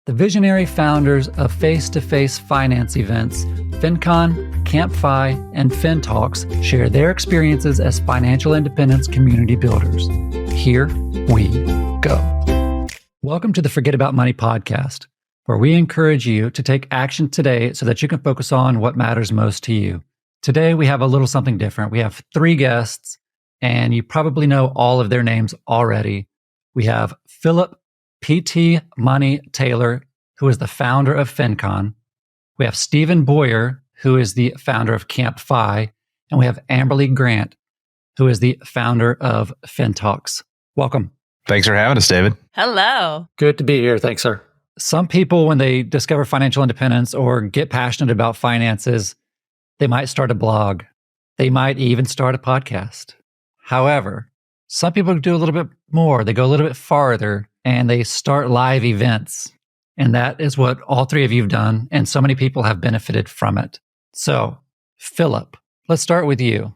The visionary founders of face-to-face finance events, FinCon, CampFI, and FinTalks share their experiences as financial independence community builders. Here we go. Welcome to the Forget About Money podcast, where we encourage you to take action today so that you can focus on what matters most to you. Today, we have a little something different. We have 3 guests, and you probably know all of their names already. We have Philip P.T. Money Taylor, who is the founder of FinCon. We have Stephen Baughier, who is the founder of CampFI. And we have Amberly Grant, who is the founder of FinTalks. Welcome. Thanks for having us, David. Hello. Good to be here. Thanks, sir. Some people, when they discover financial independence or get passionate about finances, they might start a blog. They might even start a podcast. However, some people do a little bit more. They go a little bit farther and they start live events. And that is what all 3 of you have done. And so many people have benefited from it. So, Philip, let's start with you.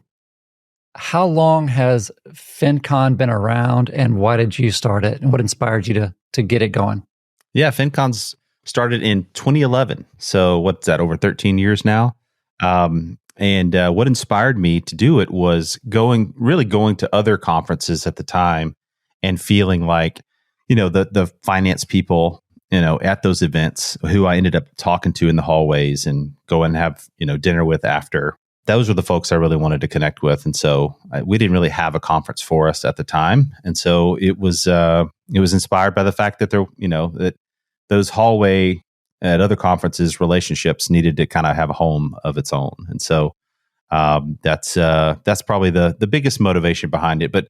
How long has FinCon been around and why did you start it? And what inspired you to get it going? Yeah, FinCon's started in 2011. So what's that, over 13 years now? And what inspired me to do it was going to other conferences at the time and feeling like, the finance people, at those events who I ended up talking to in the hallways and go and have, dinner with after. Those were the folks I really wanted to connect with. And so we didn't really have a conference for us at the time. And so it was inspired by the fact that that those hallway at other conferences, relationships needed to kind of have a home of its own. And so that's probably the biggest motivation behind it. But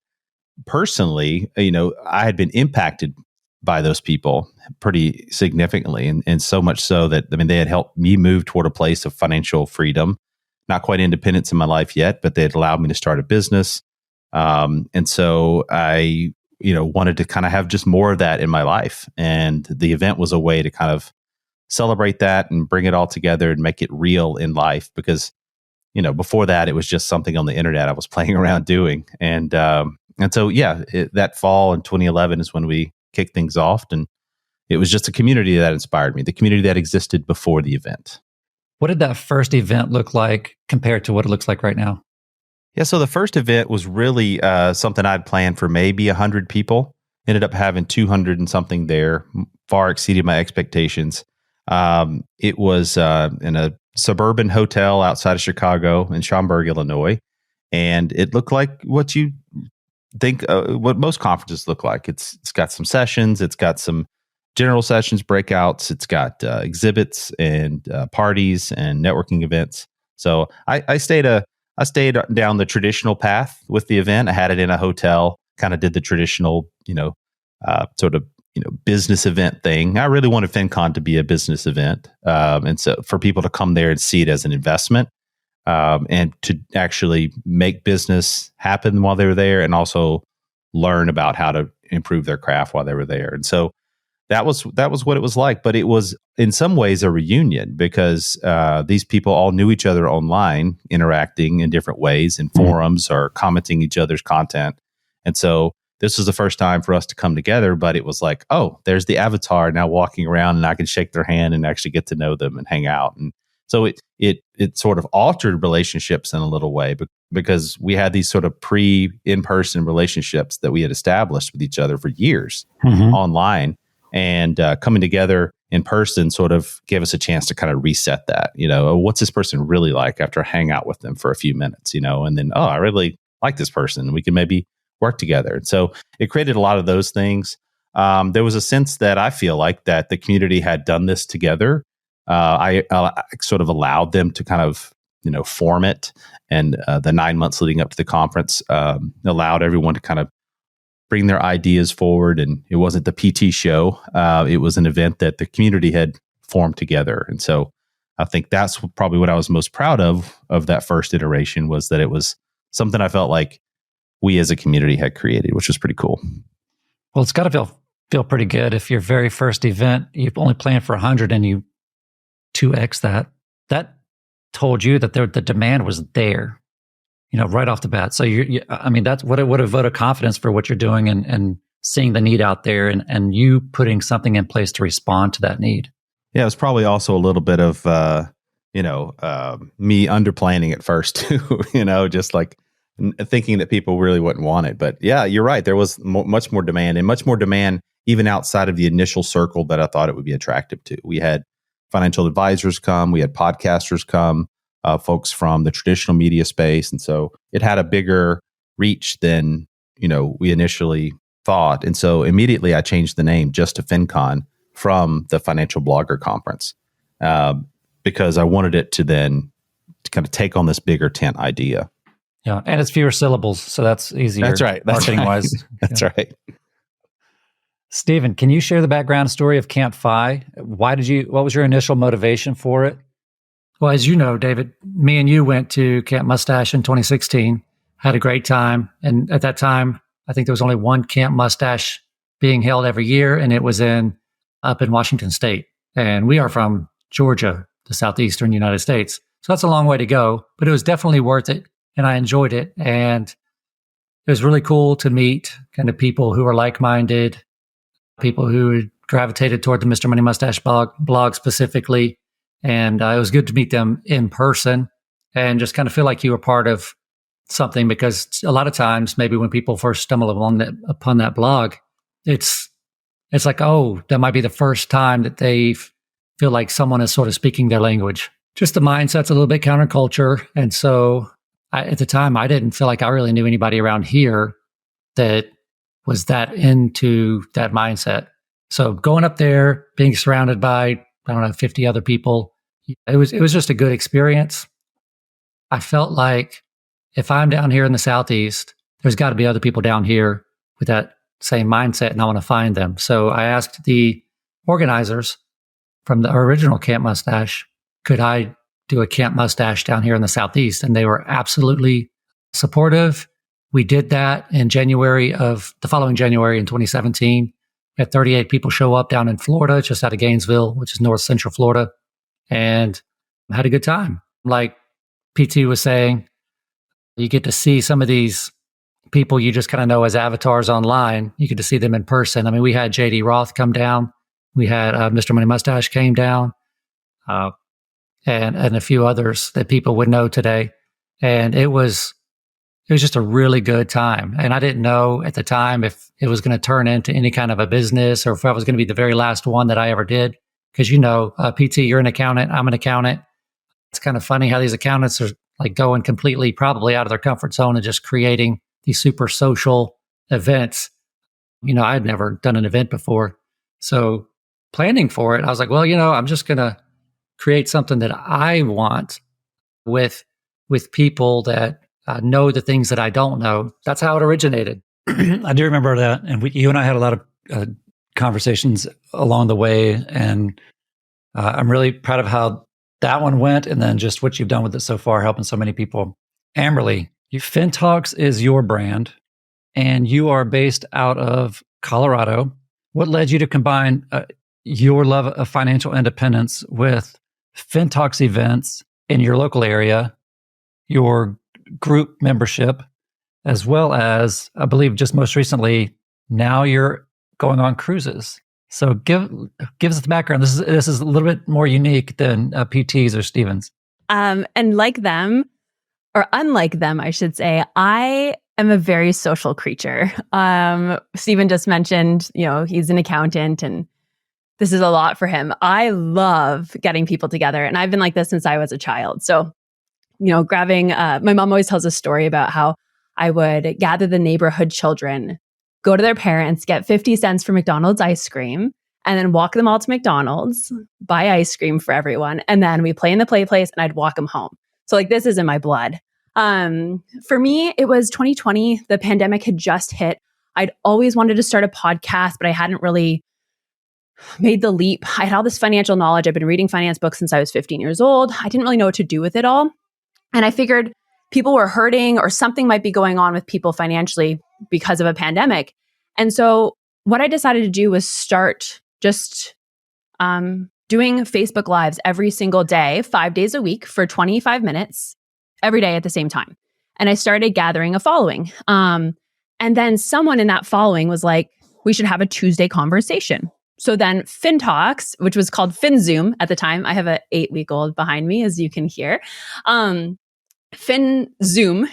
personally, I had been impacted by those people pretty significantly. And so much so that, they had helped me move toward a place of financial freedom, not quite independence in my life yet, but they had allowed me to start a business. And so I, wanted to kind of have just more of that in my life. And the event was a way to kind of celebrate that and bring it all together and make it real in life. Because, before that, it was just something on the internet I was playing around doing. And so, that fall in 2011 is when we kicked things off. And it was just a community that inspired me, the community that existed before the event. What did that first event look like compared to what it looks like right now? Yeah, so the first event was really something I'd planned for maybe 100 people. Ended up having 200 and something there, far exceeded my expectations. It was in a suburban hotel outside of Chicago in Schaumburg, Illinois. And it looked like what you think, what most conferences look like. It's got some sessions, it's got some general sessions, breakouts, it's got exhibits and parties and networking events. So I stayed down the traditional path with the event. I had it in a hotel, kind of did the traditional, business event thing. I really wanted FinCon to be a business event. And so for people to come there and see it as an investment and to actually make business happen while they were there and also learn about how to improve their craft while they were there. And so that was what it was like. But it was in some ways a reunion because these people all knew each other online, interacting in different ways in forums or commenting each other's content. And so this was the first time for us to come together, but it was like, oh, there's the avatar now walking around and I can shake their hand and actually get to know them and hang out. And so it sort of altered relationships in a little way because we had these sort of in-person relationships that we had established with each other for years online. And coming together in person sort of gave us a chance to kind of reset that, what's this person really like after I hang out with them for a few minutes, and then, I really like this person. We can maybe work together. And so it created a lot of those things. There was a sense that I feel like that the community had done this together. I sort of allowed them to kind of, form it. And the 9 months leading up to the conference allowed everyone to kind of bring their ideas forward. And it wasn't the PT show. It was an event that the community had formed together. And so I think that's probably what I was most proud of that first iteration was that it was something I felt like we as a community had created, which was pretty cool. Well, it's got to feel pretty good if your very first event, you've only planned for 100 and you 2x that. That told you that the demand was there, right off the bat. So that's what a vote of confidence for what you're doing and seeing the need out there and you putting something in place to respond to that need? Yeah, it was probably also a little bit of, me underplanning at first too, just like thinking that people really wouldn't want it. But yeah, you're right. There was much more demand even outside of the initial circle that I thought it would be attractive to. We had financial advisors come, we had podcasters come, folks from the traditional media space. And so it had a bigger reach than, we initially thought. And so immediately I changed the name just to FinCon from the Financial Blogger Conference, because I wanted it to then kind of take on this bigger tent idea. Yeah, and it's fewer syllables, so that's easier. That's right. Marketing-wise. That's right. Stephen, can you share the background story of CampFI? What was your initial motivation for it? Well, as you know, David, me and you went to Camp Mustache in 2016, had a great time. And at that time, I think there was only one Camp Mustache being held every year, and it was up in Washington State. And we are from Georgia, the southeastern United States. So that's a long way to go, but it was definitely worth it. And I enjoyed it. And it was really cool to meet kind of people who are like-minded, people who gravitated toward the Mr. Money Mustache blog specifically. And it was good to meet them in person and just kind of feel like you were part of something, because a lot of times, maybe when people first stumble upon that blog, it's like, oh, that might be the first time that they feel like someone is sort of speaking their language. Just the mindset's a little bit counterculture. And so at the time, I didn't feel like I really knew anybody around here that was that into that mindset. So going up there, being surrounded by, 50 other people, it was just a good experience. I felt like if I'm down here in the Southeast, there's got to be other people down here with that same mindset, and I want to find them. So I asked the organizers from the original Camp Mustache, could I do a Camp Mustache down here in the Southeast? And they were absolutely supportive. We did that in the following January in 2017. We had 38 people show up down in Florida, just out of Gainesville, which is north central Florida, and had a good time. Like PT was saying, you get to see some of these people you just kind of know as avatars online. You get to see them in person. I mean, we had JD Roth come down. We had Mr. Money Mustache came down, and a few others that people would know today. And it was just a really good time. And I didn't know at the time if it was going to turn into any kind of a business or if I was going to be the very last one that I ever did. Because, PT, you're an accountant, I'm an accountant. It's kind of funny how these accountants are like going completely probably out of their comfort zone and just creating these super social events. I had never done an event before. So planning for it, I was like, well, I'm just going to create something that I want with people that know the things that I don't know. That's how it originated. I do remember that. And you and I had a lot of conversations along the way. And I'm really proud of how that one went. And then just what you've done with it so far, helping so many people. Amberly, FinTalks is your brand, and you are based out of Colorado. What led you to combine your love of financial independence with FinTalks events in your local area, your group membership, as well as, I believe just most recently, now you're going on cruises. So give us the background. This is a little bit more unique than PTs or Stevens. And like them, or unlike them, I should say, I am a very social creature. Stephen just mentioned, he's an accountant and this is a lot for him. I love getting people together, and I've been like this since I was a child. So, grabbing, my mom always tells a story about how I would gather the neighborhood children, go to their parents, get 50 cents for McDonald's ice cream, and then walk them all to McDonald's, buy ice cream for everyone. And then we play in the play place and I'd walk them home. So this is in my blood. For me, it was 2020. The pandemic had just hit. I'd always wanted to start a podcast, but I hadn't really made the leap. I had all this financial knowledge. I've been reading finance books since I was 15 years old. I didn't really know what to do with it all. And I figured people were hurting or something might be going on with people financially because of a pandemic. And so what I decided to do was start just doing Facebook Lives every single day, 5 days a week for 25 minutes, every day at the same time. And I started gathering a following. And then someone in that following was like, we should have a Tuesday conversation. So then FinTalks, which was called FinZoom at the time, I have an 8-week-old behind me, as you can hear. FinZoom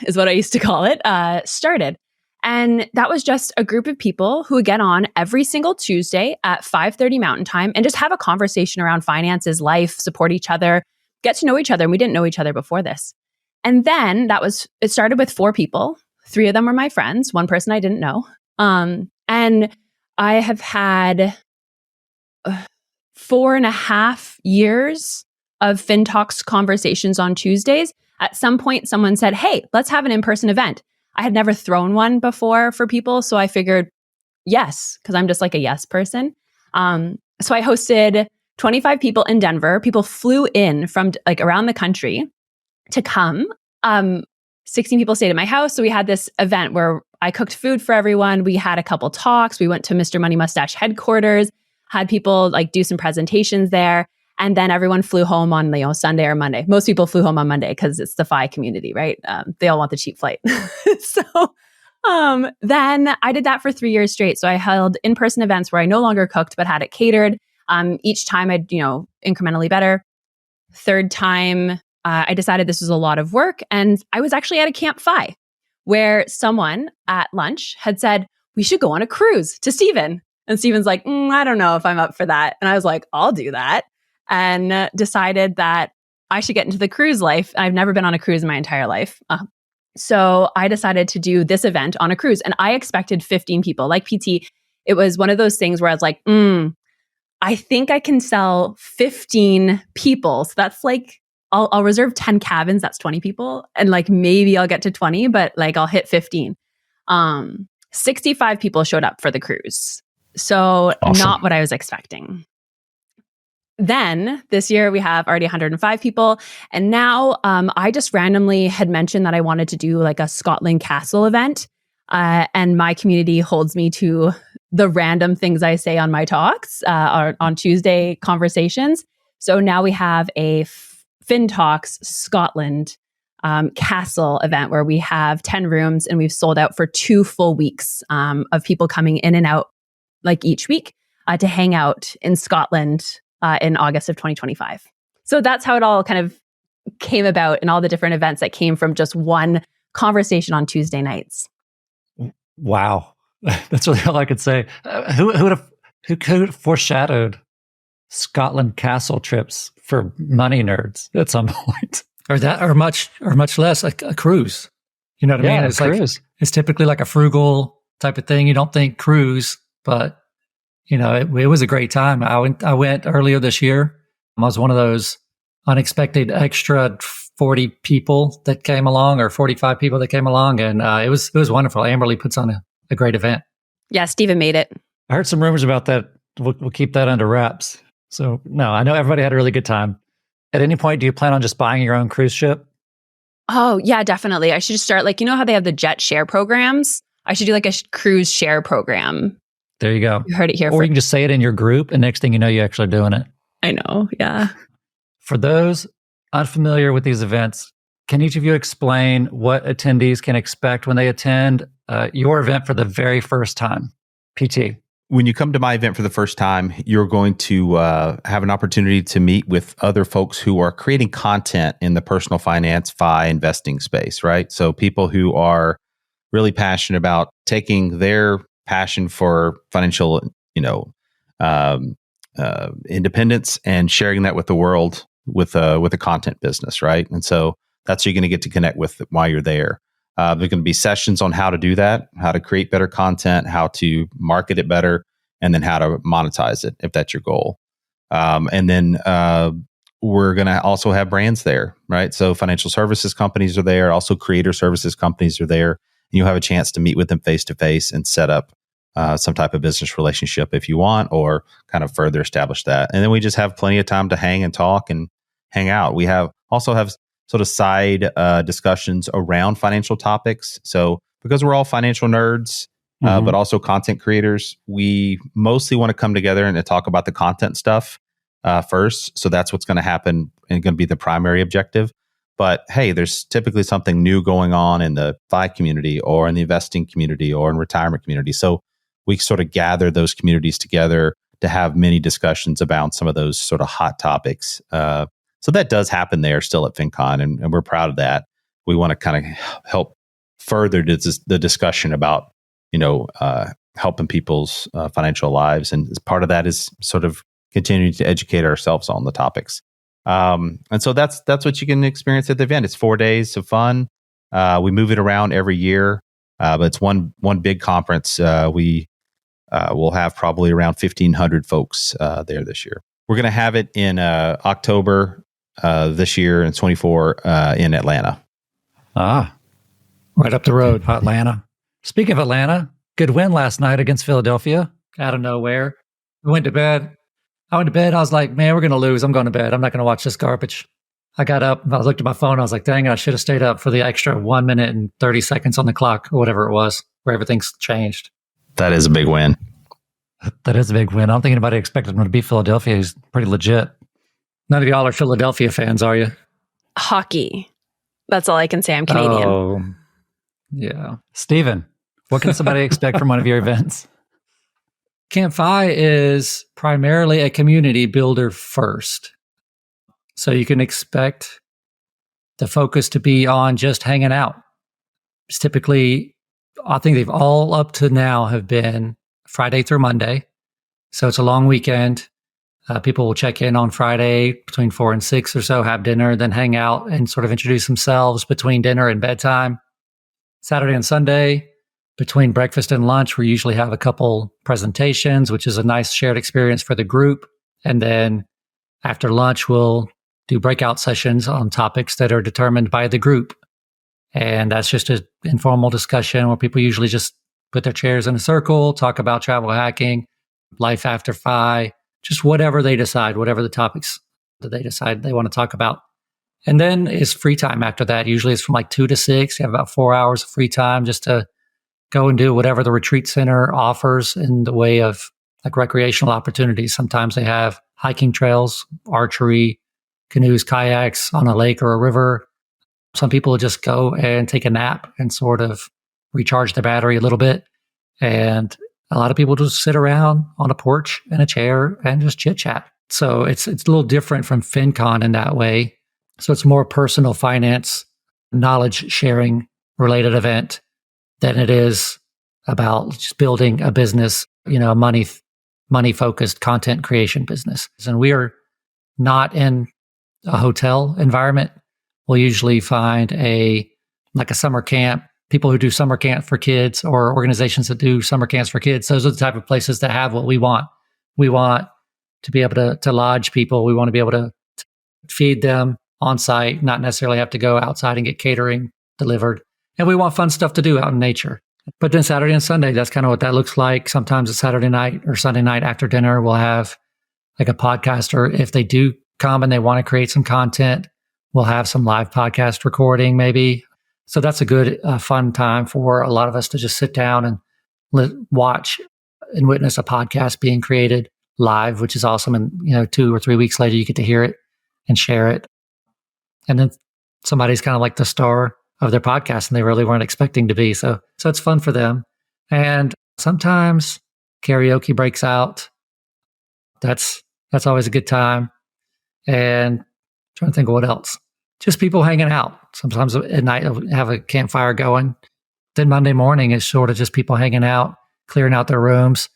is what I used to call it, started. And that was just a group of people who would get on every single Tuesday at 5:30 Mountain Time and just have a conversation around finances, life, support each other, get to know each other. And we didn't know each other before this. And then it started with 4 people. 3 of them were my friends, 1 person I didn't know. And I have had 4.5 years of FinTalks conversations on Tuesdays. At some point, someone said, hey, let's have an in-person event. I had never thrown one before for people. So I figured, yes, because I'm just like a yes person. So I hosted 25 people in Denver. People flew in from like around the country to come. 16 people stayed at my house. So we had this event where I cooked food for everyone. We had a couple talks. We went to Mr. Money Mustache headquarters, had people like do some presentations there. And then everyone flew home on Sunday or Monday. Most people flew home on Monday because it's the FI community, right? They all want the cheap flight. So then I did that for 3 years straight. So I held in-person events where I no longer cooked, but had it catered. Each time I'd, incrementally better. Third time, I decided this was a lot of work. And I was actually at a CampFI where someone at lunch had said, we should go on a cruise to Stephen. And Stephen's like, I don't know if I'm up for that. And I was like, I'll do that. And decided that I should get into the cruise life. I've never been on a cruise in my entire life. So I decided to do this event on a cruise. And I expected 15 people. Like PT, it was one of those things where I was like, I think I can sell 15 people. So that's like, I'll reserve 10 cabins. That's 20 people. And like, maybe I'll get to 20, but like I'll hit 15. 65 people showed up for the cruise. So Awesome. Not what I was expecting. Then this year we have already 105 people. And now I just randomly had mentioned that I wanted to do like a Scotland Castle event. And my community holds me to the random things I say on my talks on Tuesday conversations. So now we have a FinTalks Scotland Castle event where we have 10 rooms and we've sold out for 2 full weeks of people coming in and out like each week to hang out in Scotland in August of 2025. So that's how it all kind of came about and all the different events that came from just one conversation on Tuesday nights. Wow. That's really all I could say. Who could have foreshadowed Scotland Castle trips for money nerds at some point? Or much less a cruise. You know what I mean? It's cruise. It's typically like a frugal type of thing. You don't think cruise, but it was a great time. I went earlier this year. I was one of those unexpected extra 40 people that came along, or 45 people that came along, and it was wonderful. Amberly puts on a great event. Yeah, Stephen made it. I heard some rumors about that. We'll keep that under wraps. So no, I know everybody had a really good time. At any point, do you plan on just buying your own cruise ship? Oh, yeah, definitely. I should just start how they have the jet share programs? I should do like a cruise share program. There you go. You heard it here Or you can just say it in your group, and next thing you know, you're actually doing it. I know, yeah. For those unfamiliar with these events, can each of you explain what attendees can expect when they attend your event for the very first time? PT. When you come to my event for the first time, you're going to have an opportunity to meet with other folks who are creating content in the personal finance, FI, investing space, right? So people who are really passionate about taking their passion for financial, independence and sharing that with the world with a content business, right? And so that's who you're going to get to connect with while you're there. There's going to be sessions on how to do that, how to create better content, how to market it better, and then how to monetize it if that's your goal. And then we're going to also have brands there, right? So financial services companies are there, also creator services companies are there. And you'll have a chance to meet with them face to face and set up some type of business relationship if you want, or kind of further establish that. And then we just have plenty of time to hang and talk and hang out. We also have sort of side discussions around financial topics. So because we're all financial nerds, but also content creators, we mostly want to come together and talk about the content stuff first. So that's what's going to happen and going to be the primary objective. But hey, there's typically something new going on in the FI community or in the investing community or in retirement community. So we sort of gather those communities together to have many discussions about some of those sort of hot topics. So that does happen there still at FinCon, and we're proud of that. We want to kind of help further the discussion about, helping people's financial lives. And as part of that is sort of continuing to educate ourselves on the topics. And so that's what you can experience at the event. It's 4 days of fun. We move it around every year, but it's one big conference. We will have probably around 1,500 folks there this year. We're going to have it in October this year in 24 in Atlanta. Right up the road, Atlanta. Speaking of Atlanta, good win last night against Philadelphia out of nowhere. I went to bed. I was like, man, we're going to lose. I'm going to bed. I'm not going to watch this garbage. I got up. I looked at my phone. I was like, dang, I should have stayed up for the extra 1 minute and 30 seconds on the clock or whatever it was, where everything's changed. That is a big win. That is a big win. I don't think anybody expected him to beat Philadelphia. He's pretty legit. None of y'all are Philadelphia fans, are you? Hockey. That's all I can say. I'm Canadian. Oh, yeah. Steven, what can somebody expect from one of your events? CampFI is primarily a community builder first. So you can expect the focus to be on just hanging out. It's typically, I think they've all up to now have been Friday through Monday. So it's a long weekend. People will check in on Friday between 4 and 6 or so, have dinner, then hang out and sort of introduce themselves between dinner and bedtime. Saturday and Sunday, between breakfast and lunch, we usually have a couple presentations, which is a nice shared experience for the group. And then after lunch, we'll do breakout sessions on topics that are determined by the group. And that's just an informal discussion where people usually just put their chairs in a circle, talk about travel hacking, life after FI, just whatever they decide, whatever the topics that they decide they want to talk about. And then is free time after that. Usually it's from like 2 to 6. You have about 4 hours of free time just to go and do whatever the retreat center offers in the way of like recreational opportunities. Sometimes they have hiking trails, archery, canoes, kayaks on a lake or a river. Some people just go and take a nap and sort of recharge the battery a little bit. And a lot of people just sit around on a porch in a chair and just chit chat. So it's a little different from FinCon in that way. So it's more personal finance, knowledge sharing related event than it is about just building a business, a money focused content creation business. And we are not in a hotel environment. We'll usually find a summer camp, people who do summer camp for kids or organizations that do summer camps for kids. Those are the type of places that have what we want. We want to be able to lodge people. We want to be able to feed them on site, not necessarily have to go outside and get catering delivered. And we want fun stuff to do out in nature. But then Saturday and Sunday, that's kind of what that looks like. Sometimes it's Saturday night or Sunday night after dinner, we'll have like a podcaster. If they do come and they want to create some content, we'll have some live podcast recording maybe. So that's a good, fun time for a lot of us to just sit down and watch and witness a podcast being created live, which is awesome. And, 2 or 3 weeks later, you get to hear it and share it. And then somebody's kind of like the star of their podcast and they really weren't expecting to be. So it's fun for them. And sometimes karaoke breaks out. That's always a good time. And I'm trying to think of what else. Just people hanging out. Sometimes at night, I'll have a campfire going. Then Monday morning is sort of just people hanging out, clearing out their rooms,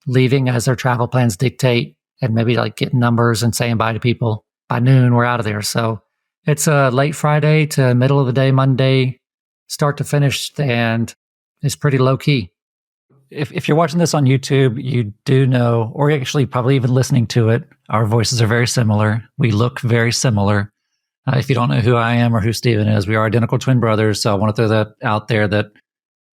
leaving as their travel plans dictate, and maybe like getting numbers and saying bye to people. By noon, we're out of there. So it's a late Friday to middle of the day, Monday, start to finish, and it's pretty low key. If you're watching this on YouTube, you do know, or actually probably even listening to it, our voices are very similar. We look very similar. If you don't know who I am or who Steven is, we are identical twin brothers. So I want to throw that out there that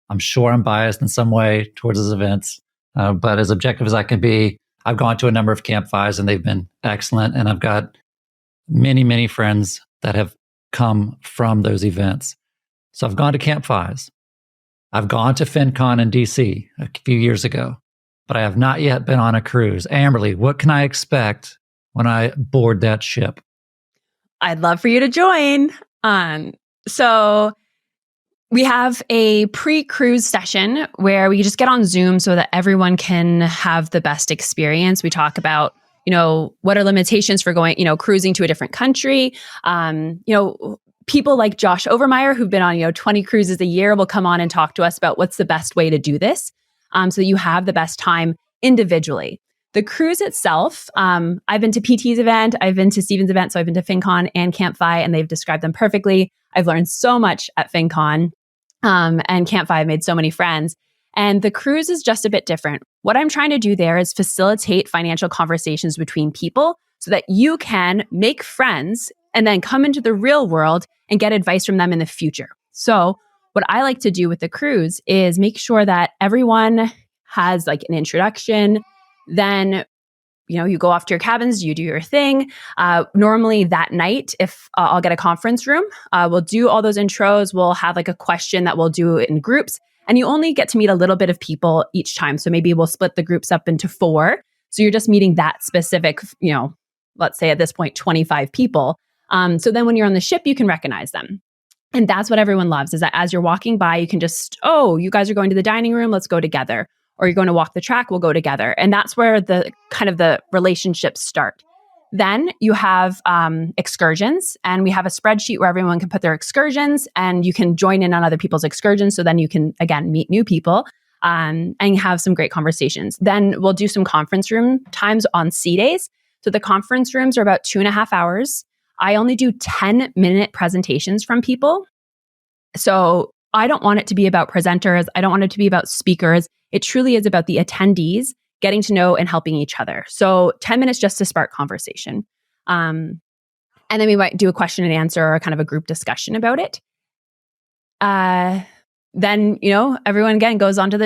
I'm sure I'm biased in some way towards his events. But as objective as I can be, I've gone to a number of CampFIs and they've been excellent. And I've got many, many friends that have come from those events. So I've gone to CampFIs. I've gone to FinCon in DC a few years ago, but I have not yet been on a cruise. Amberly, what can I expect when I board that ship? I'd love for you to join. So We have a pre-cruise session where we just get on Zoom so that everyone can have the best experience. We talk about, what are limitations for going, cruising to a different country. People like Josh Overmeyer, who've been on, 20 cruises a year, will come on and talk to us about what's the best way to do this, so that you have the best time individually. The cruise itself, I've been to PT's event, I've been to Steven's event, so I've been to FinCon and CampFI, and they've described them perfectly. I've learned so much at FinCon. And CampFI, I've made so many friends. And the cruise is just a bit different. What I'm trying to do there is facilitate financial conversations between people so that you can make friends and then come into the real world and get advice from them in the future. So what I like to do with the cruise is make sure that everyone has like an introduction. Then you go off to your cabins, you do your thing. Normally that night, if I'll get a conference room, we'll do all those intros. We'll have like a question that we'll do in groups. And you only get to meet a little bit of people each time. So maybe we'll split the groups up into 4. So you're just meeting that specific, let's say at this point, 25 people. So then when you're on the ship, you can recognize them. And that's what everyone loves, is that as you're walking by, you can just, you guys are going to the dining room, let's go together. Or you're going to walk the track, we'll go together. And that's where the kind of the relationships start. Then you have excursions, and we have a spreadsheet where everyone can put their excursions, and you can join in on other people's excursions. So then you can, again, meet new people and have some great conversations. Then we'll do some conference room times on sea days. So the conference rooms are about 2.5 hours. I only do 10-minute presentations from people. So I don't want it to be about presenters. I don't want it to be about speakers. It truly is about the attendees getting to know and helping each other. So 10 minutes just to spark conversation. And then we might do a question and answer or kind of a group discussion about it. Then, everyone again goes onto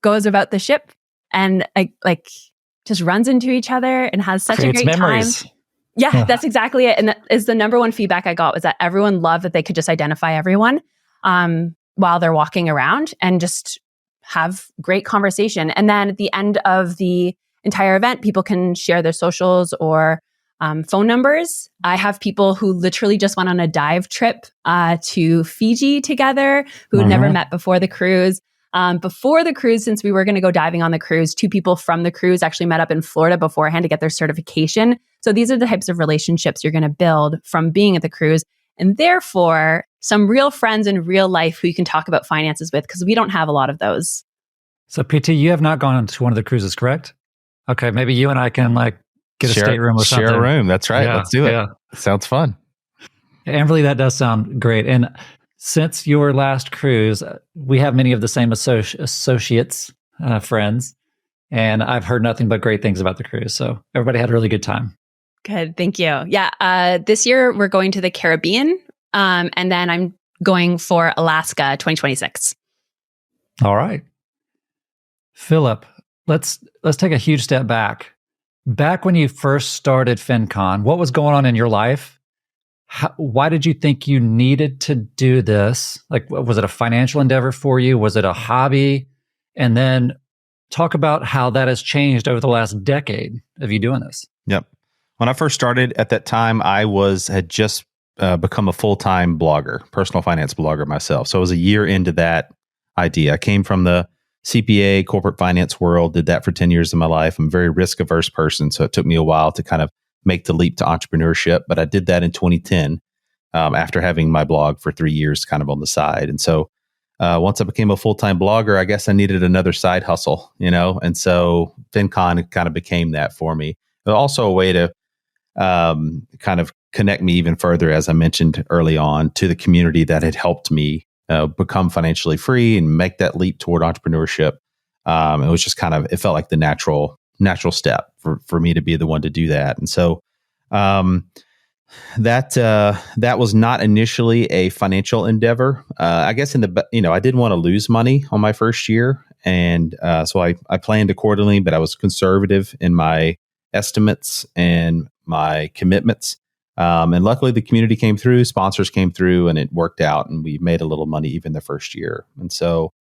goes about the ship and like just runs into each other and has such Creates a great memories. time. Yeah, that's exactly it. And that is the number one feedback I got, was that everyone loved that they could just identify everyone while they're walking around and just have great conversation. And then at the end of the entire event, people can share their socials or phone numbers. I have people who literally just went on a dive trip to Fiji together, who had never met before the cruise. Before the cruise, since we were going to go diving on the cruise, 2 people from the cruise actually met up in Florida beforehand to get their certification. So these are the types of relationships you're going to build from being at the cruise. And therefore, some real friends in real life who you can talk about finances with, because we don't have a lot of those. So PT, you have not gone to one of the cruises, correct? Okay, maybe you and I can get a stateroom or something. Share a room. That's right. Yeah, Let's do it. yeah. Sounds fun. Amberly, that does sound great. And since your last cruise, we have many of the same associates, friends, and I've heard nothing but great things about the cruise. So everybody had a really good time. Good. Thank you. Yeah. This year we're going to the Caribbean. And then I'm going for Alaska 2026. All right. Philip, let's take a huge step back. Back when you first started FinCon, what was going on in your life? Why did you think you needed to do this? Was it a financial endeavor for you? Was it a hobby? And then talk about how that has changed over the last decade of you doing this. Yep. When I first started at that time, I had just become a full-time blogger, personal finance blogger myself. So I was a year into that idea. I came from the CPA, corporate finance world, did that for 10 years of my life. I'm a very risk-averse person, so it took me a while to kind of make the leap to entrepreneurship. But I did that in 2010 after having my blog for 3 years kind of on the side. And so once I became a full-time blogger, I guess I needed another side hustle, And so FinCon kind of became that for me. But also a way to kind of connect me even further, as I mentioned early on, to the community that had helped me become financially free and make that leap toward entrepreneurship. It was just it felt like the natural step for me to be the one to do that. And so that was not initially a financial endeavor. I guess I didn't want to lose money on my first year. And so I planned accordingly, but I was conservative in my estimates and my commitments. And luckily the community came through, sponsors came through, and it worked out, and we made a little money even the first year. And so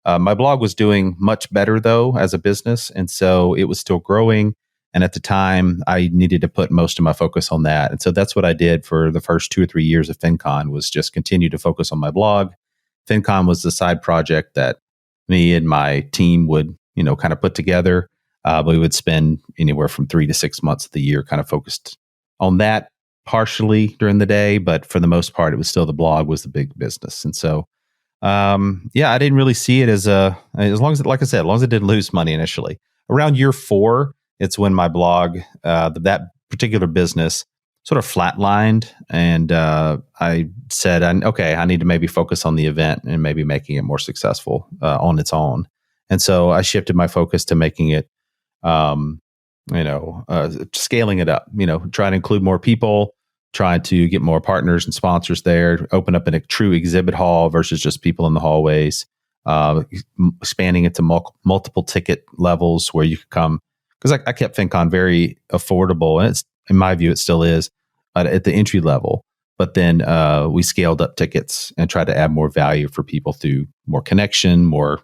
my blog was doing much better though as a business. And so it was still growing. And at the time I needed to put most of my focus on that. And so that's what I did for the first 2 or 3 years of FinCon, was just continue to focus on my blog, FinCon was the side project that me and my team would, kind of put together. We would spend anywhere from 3 to 6 months of the year kind of focused on that, partially during the day, but for the most part, it was still the blog was the big business. And so, I didn't really see it as long as, like I said, as long as it didn't lose money initially. Around year 4, it's when my blog, that particular business sort of flatlined. And I said, I need to maybe focus on the event and maybe making it more successful on its own. And so I shifted my focus to making it, scaling it up, trying to include more people, trying to get more partners and sponsors there, open up a true exhibit hall versus just people in the hallways, expanding it to multiple ticket levels where you could come. Because I kept FinCon very affordable, and it's, in my view, it still is at the entry level. But then we scaled up tickets and tried to add more value for people through more connection, more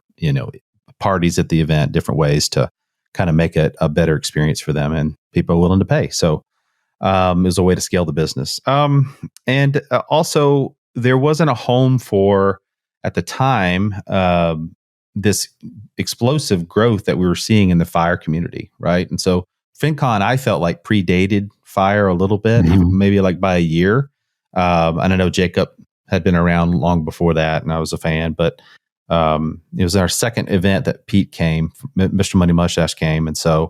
parties at the event, different ways to kind of make it a better experience for them, and people are willing to pay. So it was a way to scale the business. And also, there wasn't a home for, at the time, this explosive growth that we were seeing in the FIRE community, right? And so FinCon, I felt like predated FIRE a little bit, even maybe like by a year. And I know Jacob had been around long before that, and I was a fan, but it was our second event that Pete came, Mr. Money Mustache came. And so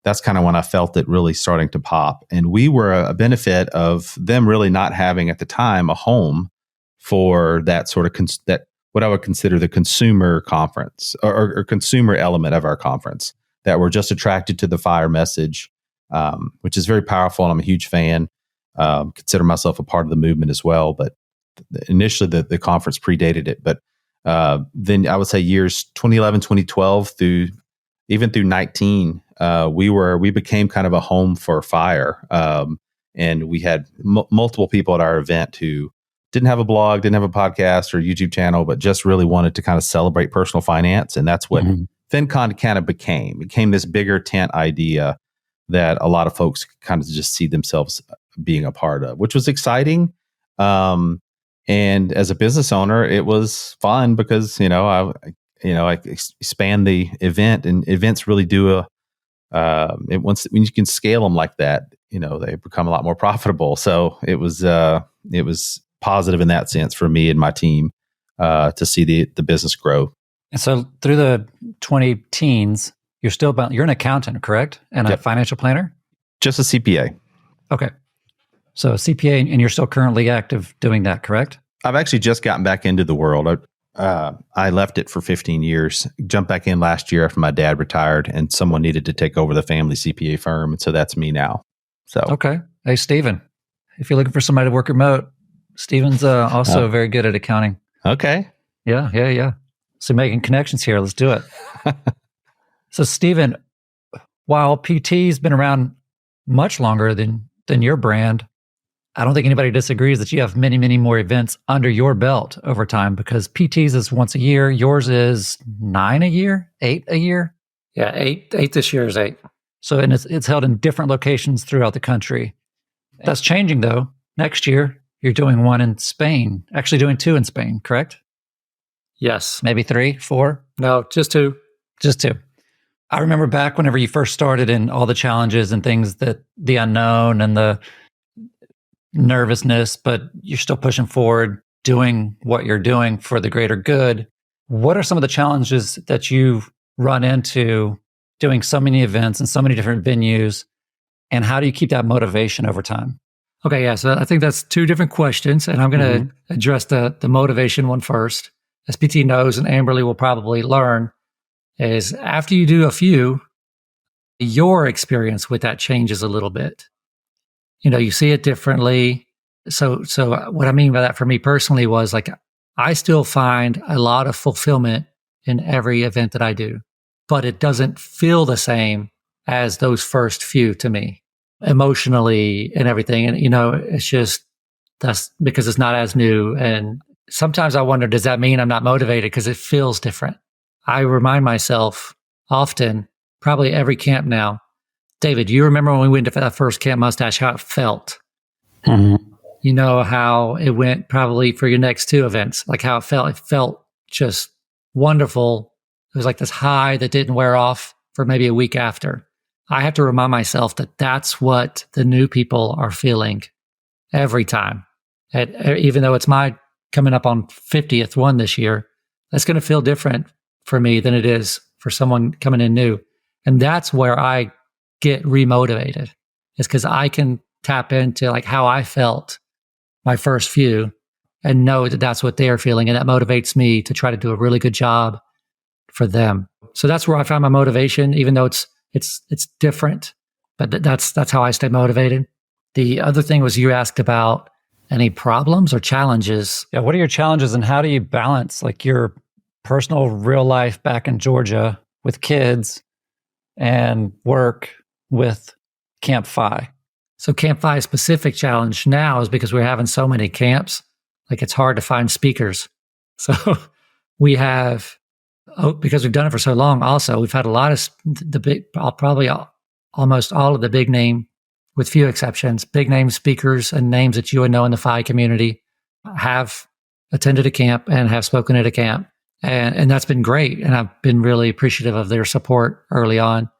that's kind of when I felt it really starting to pop. And we were a benefit of them really not having at the time a home for that sort of that what I would consider the consumer conference or consumer element of our conference, that were just attracted to the FIRE message, which is very powerful. And I'm a huge fan. Consider myself a part of the movement as well. But initially the conference predated it. But then I would say years 2011, 2012 through 19, we became kind of a home for FIRE. And we had multiple people at our event who didn't have a blog, didn't have a podcast or YouTube channel, but just really wanted to kind of celebrate personal finance. And that's what FinCon kind of became this bigger tent idea that a lot of folks kind of just see themselves being a part of, which was exciting. And as a business owner, it was fun because, I expand the event, and events really do when you can scale them like that, they become a lot more profitable. So it was positive in that sense for me and my team to see the business grow. And so through the 20 teens, you're an accountant, correct? And a financial planner? Just a CPA. Okay. So CPA, and you're still currently active doing that, correct? I've actually just gotten back into the world. I left it for 15 years, jumped back in last year after my dad retired, and someone needed to take over the family CPA firm. And so that's me now. So okay. Hey, Stephen, if you're looking for somebody to work remote, Stephen's also very good at accounting. Okay. Yeah. So making connections here. Let's do it. So Stephen, while PT's been around much longer than your brand, I don't think anybody disagrees that you have many, many more events under your belt over time, because PT's is once a year. Yours is 9 a year, 8 a year. Yeah, eight this year is 8. So, and it's held in different locations throughout the country. That's changing though. Next year, you're doing one in Spain, actually doing 2 in Spain, correct? Yes. Maybe 3, 4? No, just 2. Just 2. I remember back whenever you first started and all the challenges and things, that the unknown and the nervousness, but you're still pushing forward, doing what you're doing for the greater good. What are some of the challenges that you've run into doing so many events and so many different venues? And how do you keep that motivation over time? Okay, yeah. So I think that's 2 different questions, and I'm going to address the motivation one first. As PT knows, and Amberly will probably learn, is after you do a few, your experience with that changes a little bit. You see it differently. So what I mean by that for me personally was, like, I still find a lot of fulfillment in every event that I do, but it doesn't feel the same as those first few to me, emotionally and everything. And, it's just, that's because it's not as new. And sometimes I wonder, does that mean I'm not motivated because it feels different? I remind myself often, probably every camp now, David, you remember when we went to that first Camp Mustache, how it felt? you know how it went probably for your next two events, like how it felt. It felt just wonderful. It was like this high that didn't wear off for maybe a week after. I have to remind myself that that's what the new people are feeling every time. Even though it's my coming up on 50th one this year, that's going to feel different for me than it is for someone coming in new. And that's where I get remotivated, is because I can tap into like how I felt my first few and know that that's what they're feeling. And that motivates me to try to do a really good job for them. So that's where I found my motivation, even though it's different, but that's how I stay motivated. The other thing was you asked about any problems or challenges. Yeah, what are your challenges and how do you balance like your personal real life back in Georgia with kids and work with CampFI? So CampFI specific challenge now is because we're having so many camps, like it's hard to find speakers. So we have, because we've done it for so long also, we've had a lot of almost all of the big name, with few exceptions, big name speakers and names that you would know in the FI community have attended a camp and have spoken at a camp. And that's been great. And I've been really appreciative of their support early on.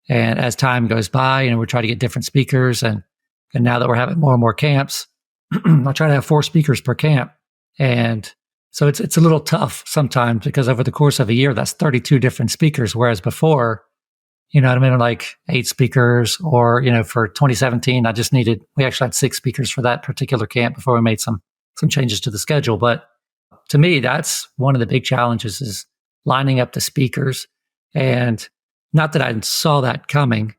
And as time goes by, and we're trying to get different speakers, and now that we're having more and more camps, I try to have 4 speakers per camp. And so it's a little tough sometimes because over the course of a year, that's 32 different speakers. Whereas before, you know what I mean, like 8 speakers, or, you know, for 2017, we actually had 6 speakers for that particular camp before we made some changes to the schedule. But to me, that's one of the big challenges, is lining up the speakers. And not that I saw that coming,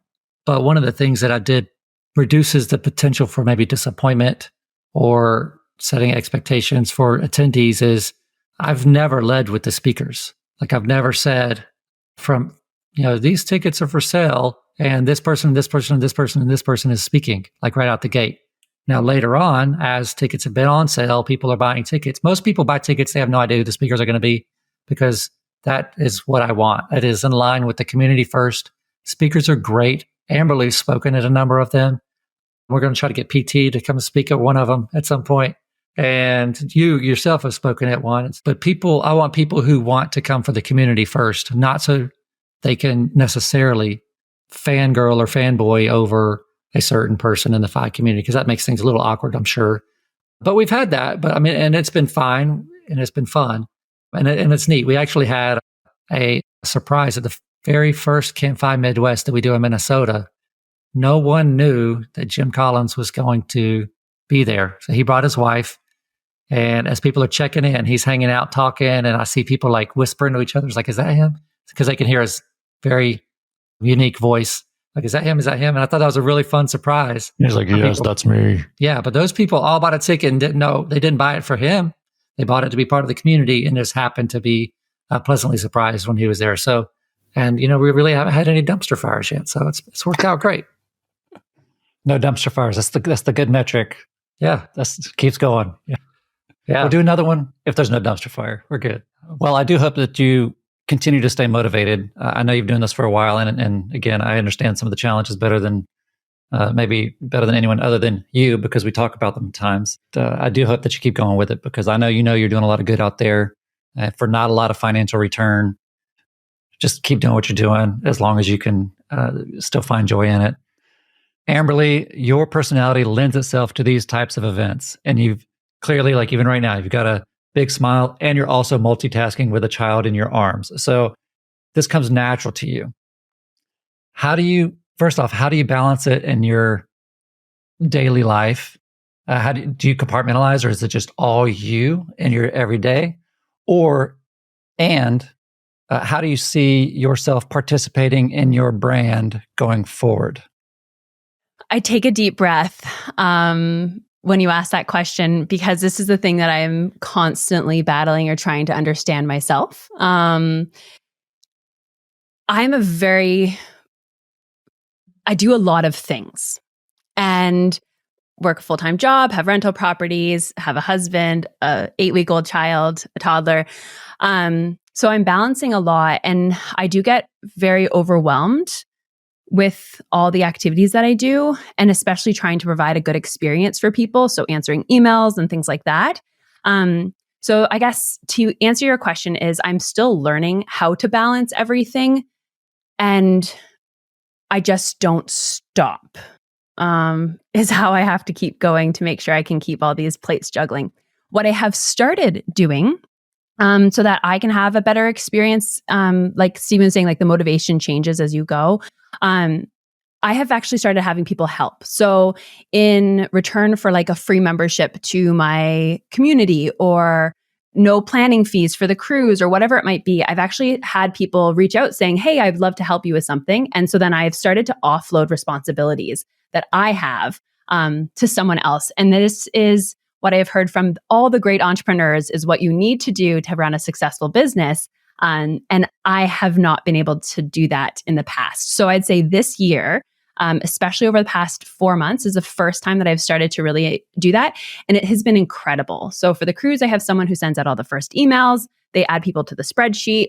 but one of the things that I did reduces the potential for maybe disappointment or setting expectations for attendees is I've never led with the speakers. Like I've never said from, you know, these tickets are for sale and this person, this person, this person, and this person is speaking, like right out the gate. Now, later on, as tickets have been on sale, people are buying tickets. Most people buy tickets. They have no idea who the speakers are going to be, because that is what I want. It is in line with the community first. Speakers are great. Amberly's spoken at a number of them. We're going to try to get PT to come speak at one of them at some point. And you yourself have spoken at one. But I want people who want to come for the community first, not so they can necessarily fangirl or fanboy over a certain person in the FI community, because that makes things a little awkward, I'm sure. But we've had that. But I mean, and it's been fine and it's been fun. And it's neat. We actually had a surprise at the very first CampFI Midwest that we do in Minnesota. No one knew that Jim Collins was going to be there. So he brought his wife. And as people are checking in, he's hanging out, talking. And I see people like whispering to each other. It's like, is that him? Because they can hear his very unique voice. Like, is that him? Is that him? And I thought that was a really fun surprise. He's like, yes, that's me. Yeah. But those people all bought a ticket and didn't know. They didn't buy it for him. They bought it to be part of the community, and just happened to be pleasantly surprised when he was there. So, and you know, we really haven't had any dumpster fires yet, so it's worked out great. No dumpster fires. That's the good metric. Yeah, keeps going. Yeah. We'll do another one if there's no dumpster fire. We're good. Well, I do hope that you continue to stay motivated. I know you've been doing this for a while, and again, I understand some of the challenges better than anyone other than you, because we talk about them at times. I do hope that you keep going with it, because I know you're doing a lot of good out there for not a lot of financial return. Just keep doing what you're doing as long as you can still find joy in it. Amberly, your personality lends itself to these types of events. And you've clearly, like even right now, you've got a big smile and you're also multitasking with a child in your arms. So this comes natural to you. First off, how do you balance it in your daily life? Do you compartmentalize, or is it just all you in your everyday? How do you see yourself participating in your brand going forward? I take a deep breath when you ask that question, because this is the thing that I'm constantly battling or trying to understand myself. I do a lot of things and work a full-time job, have rental properties, have a husband, a 8-week-old child, a toddler. So I'm balancing a lot, and I do get very overwhelmed with all the activities that I do, and especially trying to provide a good experience for people. So answering emails and things like that. So I guess to answer your question is I'm still learning how to balance everything, and I just don't stop, is how I have to keep going to make sure I can keep all these plates juggling. What I have started doing so that I can have a better experience, like Stephen was saying, like the motivation changes as you go. I have actually started having people help. So in return for like a free membership to my community or no planning fees for the cruise or whatever it might be, I've actually had people reach out saying, hey, I'd love to help you with something. And so then I've started to offload responsibilities that I have to someone else. And this is what I've heard from all the great entrepreneurs is what you need to do to run a successful business. And I have not been able to do that in the past. So I'd say this year, especially over the past 4 months, is the first time that I've started to really do that. And it has been incredible. So for the cruise, I have someone who sends out all the first emails. They add people to the spreadsheet.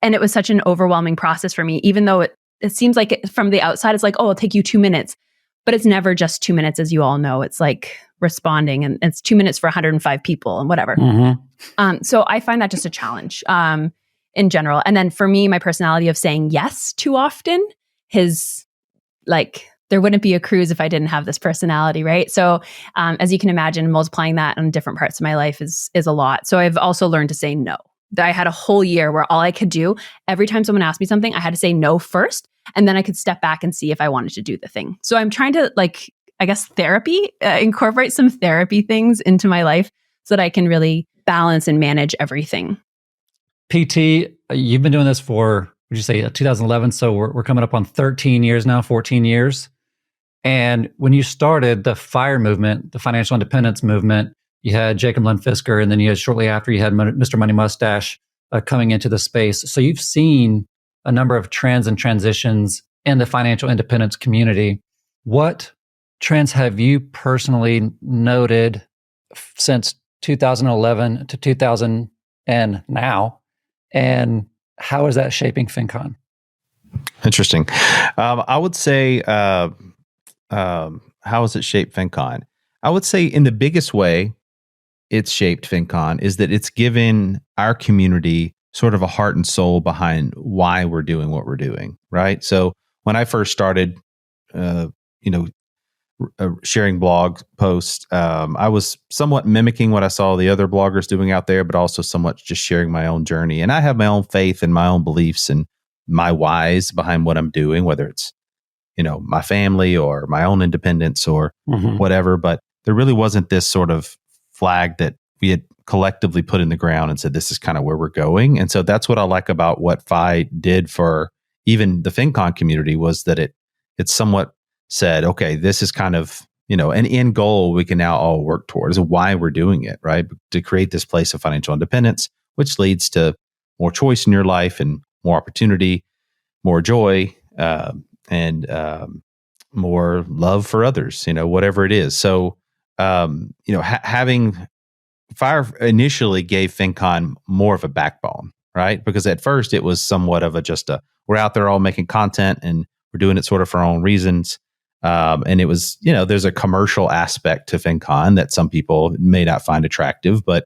And it was such an overwhelming process for me, even though it seems like from the outside, it's like, oh, it'll take you 2 minutes. But it's never just 2 minutes, as you all know. It's like responding, and it's 2 minutes for 105 people and whatever. So I find that just a challenge in general. And then for me, my personality of saying yes too often is like, there wouldn't be a cruise if I didn't have this personality, right? So as you can imagine, multiplying that on different parts of my life is a lot. So I've also learned to say no. I had a whole year where all I could do, every time someone asked me something, I had to say no first, and then I could step back and see if I wanted to do the thing. So I'm trying to, like, I guess incorporate some therapy things into my life so that I can really balance and manage everything. PT, you've been doing this for, would you say 2011? So we're coming up on 13 years now, 14 years. And when you started the FIRE movement, the financial independence movement, you had Jacob Lund Fisker, and then you had shortly after you had Mr. Money Mustache coming into the space. So you've seen a number of trends and transitions in the financial independence community. What trends have you personally noted since 2011 to 2000 and now? And how is that shaping FinCon? Interesting. I would say, how has it shaped FinCon? I would say in the biggest way it's shaped FinCon is that it's given our community sort of a heart and soul behind why we're doing what we're doing, right? So when I first started, sharing blog posts, I was somewhat mimicking what I saw the other bloggers doing out there, but also somewhat just sharing my own journey. And I have my own faith and my own beliefs and my whys behind what I'm doing, whether it's, my family or my own independence or whatever. But there really wasn't this sort of flag that we had collectively put in the ground and said, this is kind of where we're going. And so that's what I like about what FI did for even the FinCon community, was that it somewhat said, okay, this is kind of, an end goal we can now all work towards, why we're doing it, right? To create this place of financial independence, which leads to more choice in your life and more opportunity, more joy, and more love for others, whatever it is. So, having FIRE initially gave FinCon more of a backbone, right? Because at first it was somewhat of we're out there all making content and we're doing it sort of for our own reasons. And it was, there's a commercial aspect to FinCon that some people may not find attractive, but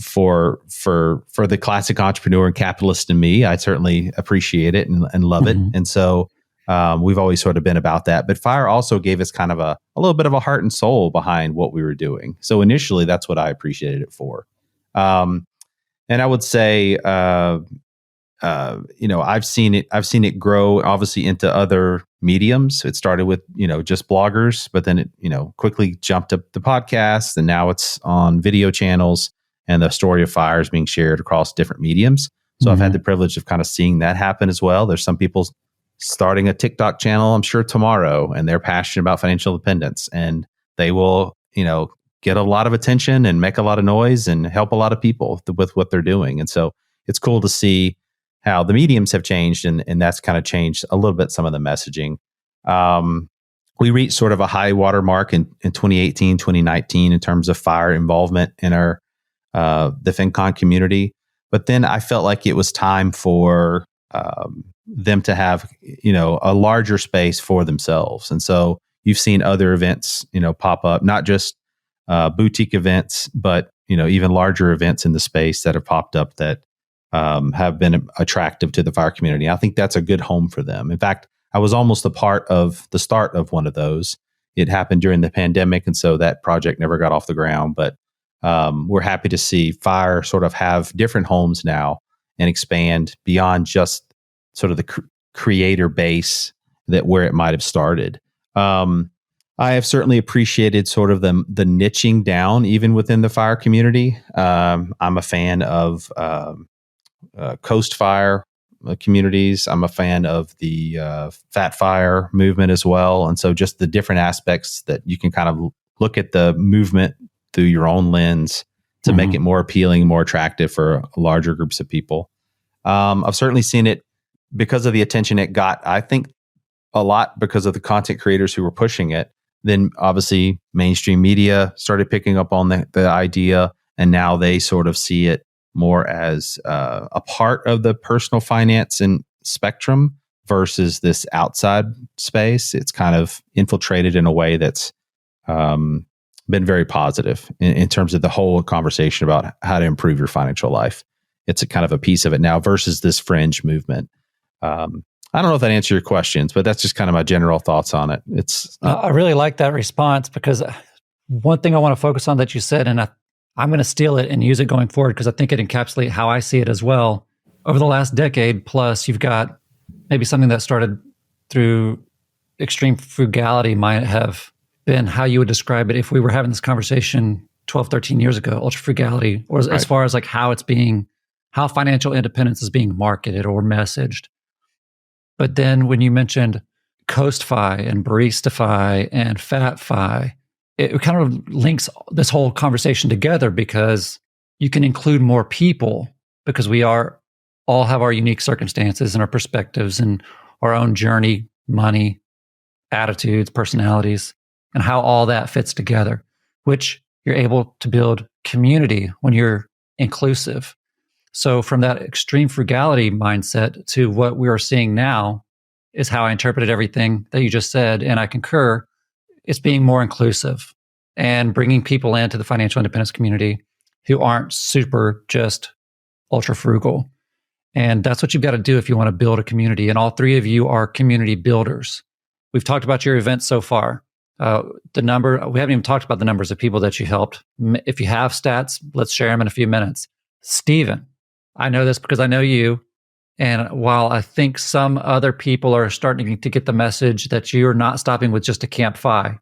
for the classic entrepreneur and capitalist in me, I certainly appreciate it and love it. And so we've always sort of been about that. But FIRE also gave us kind of a little bit of a heart and soul behind what we were doing. So initially, that's what I appreciated it for. And I would say, I've seen it grow obviously into other mediums. It started with, just bloggers, but then it, quickly jumped up the podcast, and now it's on video channels, and the story of FIRE is being shared across different mediums. So I've had the privilege of kind of seeing that happen as well. There's some people starting a TikTok channel, I'm sure tomorrow, and they're passionate about financial independence, and they will, get a lot of attention and make a lot of noise and help a lot of people with what they're doing. And so it's cool to see how the mediums have changed, and that's kind of changed a little bit some of the messaging. We reached sort of a high water mark in 2018, 2019 in terms of FIRE involvement in our the FinCon community. But then I felt like it was time for them to have, a larger space for themselves. And so you've seen other events, pop up, not just boutique events, but, even larger events in the space that have popped up that have been attractive to the fire community. I think that's a good home for them. In fact, I was almost a part of the start of one of those. It happened during the pandemic, and so that project never got off the ground. But we're happy to see fire sort of have different homes now and expand beyond just sort of the creator base that where it might have started. I have certainly appreciated sort of the niching down even within the fire community. I'm a fan of coast fire communities. I'm a fan of the fat fire movement as well. And so just the different aspects that you can kind of look at the movement through your own lens to make it more appealing, more attractive for larger groups of people. I've certainly seen it because of the attention it got, I think a lot because of the content creators who were pushing it. Then obviously mainstream media started picking up on the idea, and now they sort of see it more as a part of the personal finance and spectrum versus this outside space. It's kind of infiltrated in a way that's been very positive in terms of the whole conversation about how to improve your financial life. It's a kind of a piece of it now versus this fringe movement. I don't know if that answers your questions, but that's just kind of my general thoughts on it. I really like that response because one thing I want to focus on that you said, and I'm going to steal it and use it going forward because I think it encapsulates how I see it as well. Over the last decade plus, you've got maybe something that started through extreme frugality might have been how you would describe it if we were having this conversation 12, 13 years ago, ultra frugality, or as far as like how financial independence is being marketed or messaged. But then when you mentioned CoastFi and BaristaFi and FatFi, it kind of links this whole conversation together because you can include more people because we all have our unique circumstances and our perspectives and our own journey, money, attitudes, personalities, and how all that fits together, which you're able to build community when you're inclusive. So from that extreme frugality mindset to what we are seeing now is how I interpreted everything that you just said. And I concur, it's being more inclusive and bringing people into the financial independence community who aren't super just ultra frugal. And that's what you've got to do if you want to build a community. And all three of you are community builders. We've talked about your events so far. We haven't even talked about the numbers of people that you helped. If you have stats, let's share them in a few minutes. Stephen, I know this because I know you. And while I think some other people are starting to get the message that you're not stopping with just a CampFI,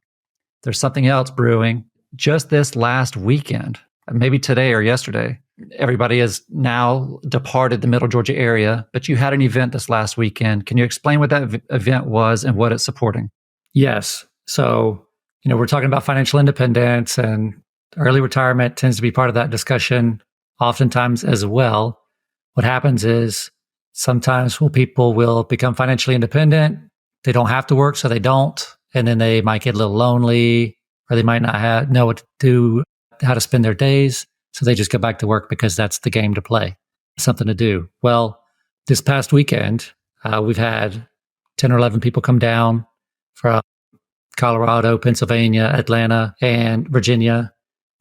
there's something else brewing. Just this last weekend, maybe today or yesterday, everybody has now departed the Middle Georgia area, but you had an event this last weekend. Can you explain what that event was and what it's supporting? Yes. So, we're talking about financial independence, and early retirement tends to be part of that discussion oftentimes as well. What happens is sometimes people will become financially independent. They don't have to work, so they don't. And then they might get a little lonely, or they might not know what to do, how to spend their days. So they just go back to work because that's the game to play, something to do. Well, this past weekend, we've had 10 or 11 people come down from Colorado, Pennsylvania, Atlanta, and Virginia.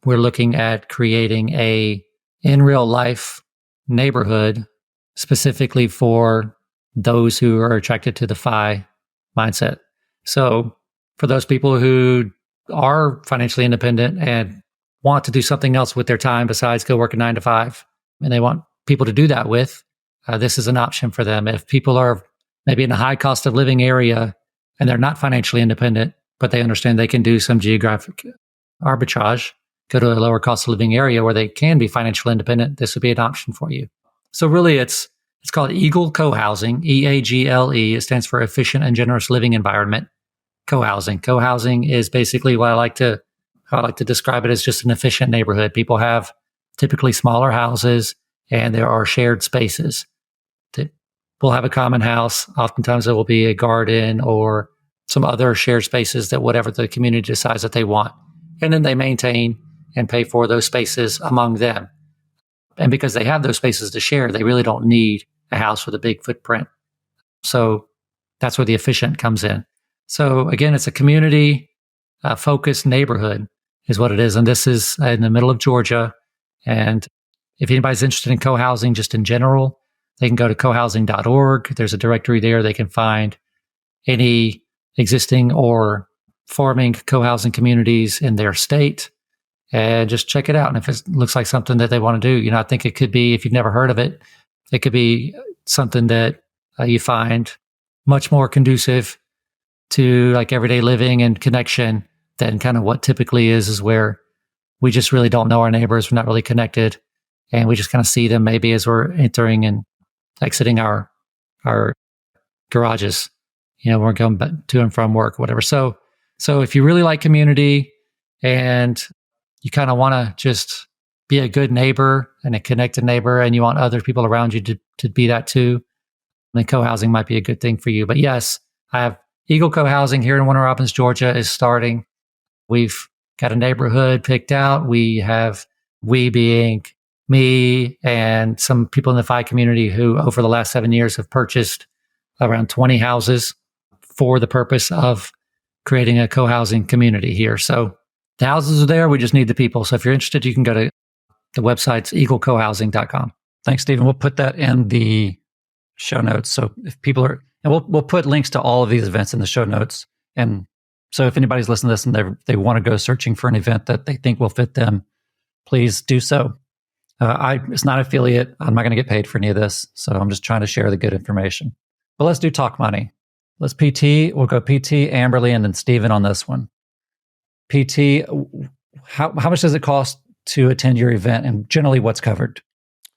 We're looking at creating in real life neighborhood specifically for those who are attracted to the FI mindset. So for those people who are financially independent and want to do something else with their time besides go work a 9 to 5, and they want people to do that with, this is an option for them. If people are maybe in a high cost of living area and they're not financially independent, but they understand they can do some geographic arbitrage, go to a lower cost of living area where they can be financially independent, this would be an option for you. So really it's called EAGLE Co-housing, EAGLE. It stands for Efficient and Generous Living Environment. Co-housing. Co-housing is basically how I like to describe it as just an efficient neighborhood. People have typically smaller houses and there are shared spaces. We'll have a common house. Oftentimes there will be a garden or some other shared spaces that whatever the community decides that they want. And then they maintain and pay for those spaces among them. And because they have those spaces to share, they really don't need a house with a big footprint. So that's where the efficient comes in. So again, it's a community focused neighborhood is what it is. And this is in the middle of Georgia. And if anybody's interested in co-housing just in general, they can go to cohousing.org. There's a directory there. They can find any existing or forming co-housing communities in their state and just check it out. And if it looks like something that they want to do, I think it could be, if you've never heard of it, it could be something that you find much more conducive to like everyday living and connection than kind of what typically is where we just really don't know our neighbors. We're not really connected. And we just kind of see them maybe as we're entering and exiting our garages, when we're going back to and from work, whatever. So if you really like community and you kind of want to just be a good neighbor and a connected neighbor, and you want other people around you to be that too, then co-housing might be a good thing for you. But yes, I have Eagle Co-housing here in Warner Robins, Georgia is starting. We've got a neighborhood picked out. We being me and some people in the FI community who over the last 7 years have purchased around 20 houses for the purpose of creating a co-housing community here. So the houses are there. We just need the people. So if you're interested, you can go to the website's eaglecohousing.com. Thanks, Stephen. We'll put that in the show notes. So if people are, and we'll put links to all of these events in the show notes. And so if anybody's listening to this and they want to go searching for an event that they think will fit them, please do so. It's not affiliate. I'm not going to get paid for any of this. So I'm just trying to share the good information. But let's do talk money. Let's PT. We'll go PT, Amberly, and then Stephen on this one. PT, how much does it cost to attend your event, and generally what's covered?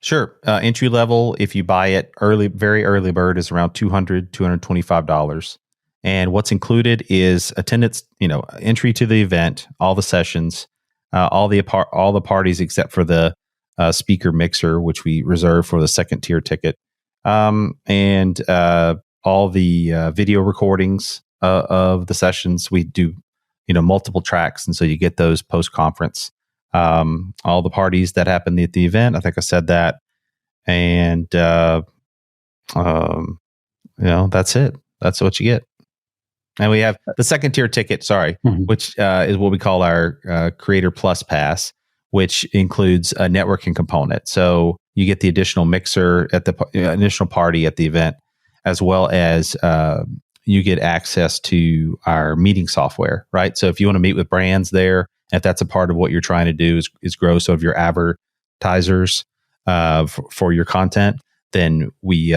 Sure. Entry level, if you buy it early, very early bird, is around $225. And what's included is attendance, entry to the event, all the sessions, all the parties except for the speaker mixer, which we reserve for the second tier ticket, and all the video recordings of the sessions. We do, multiple tracks, and so you get those post conference. All the parties that happen at the event. I think I said that, and that's it. That's what you get. And we have the second tier ticket, which is what we call our Creator Plus Pass, which includes a networking component. So you get the additional mixer at the initial party at the event, as well as you get access to our meeting software, right? So if you want to meet with brands there, if that's a part of what you're trying to do is grow some of your advertisers for your content, then we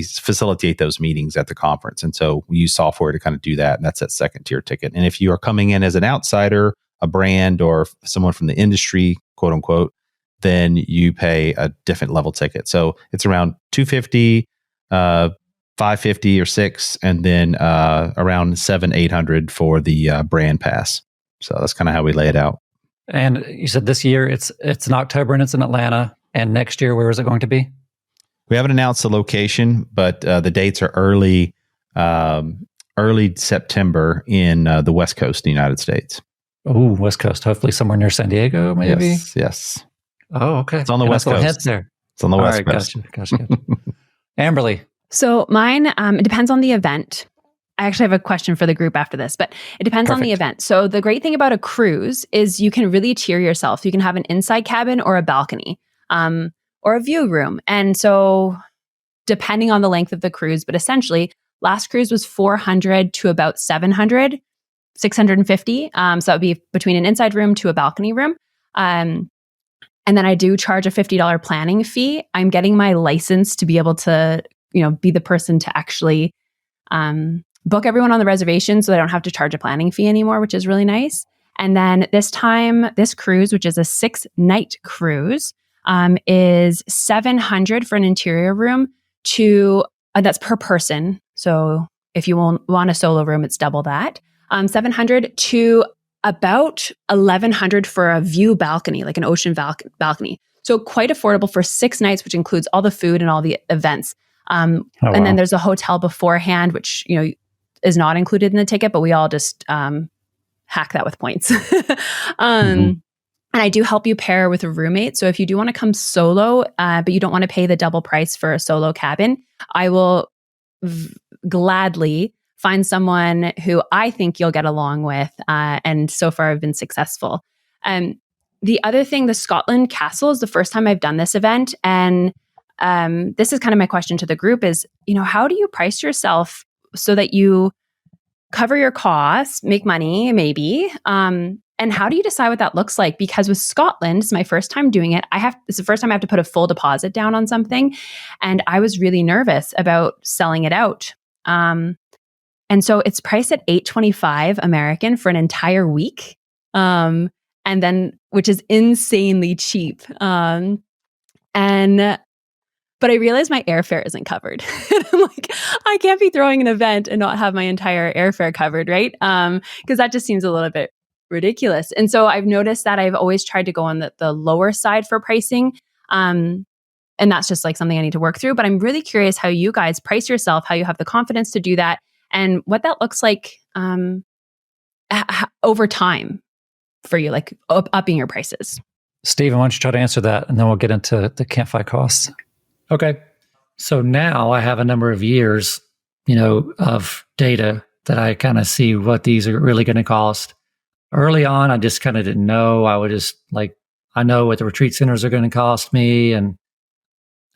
facilitate those meetings at the conference. And so we use software to kind of do that. And that's that second tier ticket. And if you are coming in as an outsider, a brand, or someone from the industry, quote unquote, then you pay a different level ticket. So it's around $250, $550 or $600, and then around $700-800 for the brand pass. So that's kind of how we lay it out. And you said this year it's in October and it's in Atlanta. And next year, where is it going to be? We haven't announced the location, but the dates are early September in the West Coast of the United States. Oh, West Coast. Hopefully somewhere near San Diego, maybe? Yes. Oh, okay. It's on the West Coast. Hint there. It's on the West Coast. Gotcha. Amberly. So mine, it depends on the event. I actually have a question for the group after this, but it depends on the event. So the great thing about a cruise is you can really tier yourself. You can have an inside cabin or a balcony, or a view room. And so depending on the length of the cruise, but essentially last cruise was 400 to about 700, 650. So that would be between an inside room to a balcony room. And then I do charge a $50 planning fee. I'm getting my license to be able to, be the person to actually book everyone on the reservation, so I don't have to charge a planning fee anymore, which is really nice. And then this cruise, which is a 6-night cruise, is $700 for an interior room that's per person. So if you want a solo room, it's double that. $700 to about $1,100 for a view balcony, like an ocean balcony. So quite affordable for 6 nights, which includes all the food and all the events. And then there's a hotel beforehand, which, is not included in the ticket, but we all just hack that with points. And I do help you pair with a roommate. So if you do want to come solo, but you don't want to pay the double price for a solo cabin, I will gladly find someone who I think you'll get along with. And so far I've been successful. The other thing, the Scotland Castle is the first time I've done this event. And this is kind of my question to the group is, how do you price yourself so that you cover your costs, make money, maybe? And how do you decide what that looks like? Because with Scotland, it's my first time doing it. It's the first time I have to put a full deposit down on something. And I was really nervous about selling it out. And so it's priced at $825 American for an entire week. And then, which is insanely cheap. But I realized my airfare isn't covered. I'm like, I can't be throwing an event and not have my entire airfare covered, right? Because that just seems a little bit ridiculous. And so I've noticed that I've always tried to go on the lower side for pricing. And that's just like something I need to work through. But I'm really curious how you guys price yourself, how you have the confidence to do that, and what that looks like over time for you, like upping your prices. Stephen, why don't you try to answer that, and then we'll get into the CampFI costs. Okay. So now I have a number of years, of data that I kind of see what these are really going to cost. Early on, I just kind of didn't know. I would just I know what the retreat centers are going to cost me. And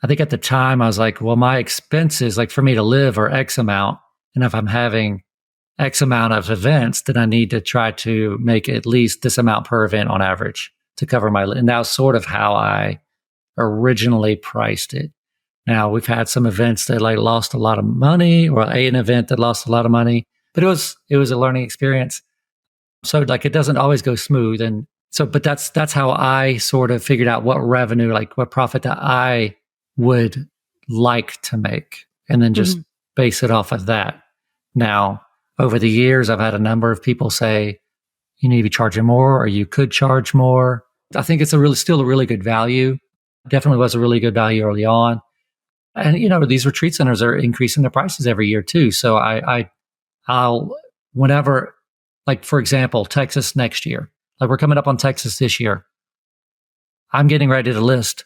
I think at the time I was like, well, my expenses, for me to live are X amount. And if I'm having X amount of events, then I need to try to make at least this amount per event on average to cover and that was sort of how I originally priced it. Now we've had some events that lost a lot of money, or an event that lost a lot of money, but it was a learning experience. So it doesn't always go smooth. And so, but that's how I sort of figured out what revenue, what profit that I would like to make, and then just base it off of that. Now, over the years, I've had a number of people say, you need to be charging more, or you could charge more. I think it's still a really good value. Definitely was a really good value early on. And, these retreat centers are increasing their prices every year too. So I'll whenever, for example, Texas next year, we're coming up on Texas this year. I'm getting ready to list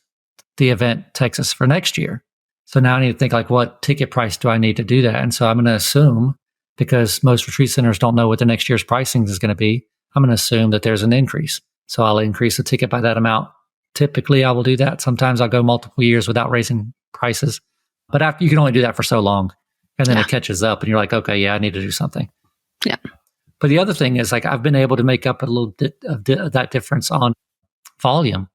the event Texas for next year. So now I need to think what ticket price do I need to do that? And so I'm going to assume, because most retreat centers don't know what the next year's pricing is going to be, I'm going to assume that there's an increase. So I'll increase the ticket by that amount. Typically, I will do that. Sometimes I'll go multiple years without raising prices. But after, you can only do that for so long. And then it catches up and you're like, okay, yeah, I need to do something. Yeah. But the other thing is I've been able to make up a little bit of that difference on volume.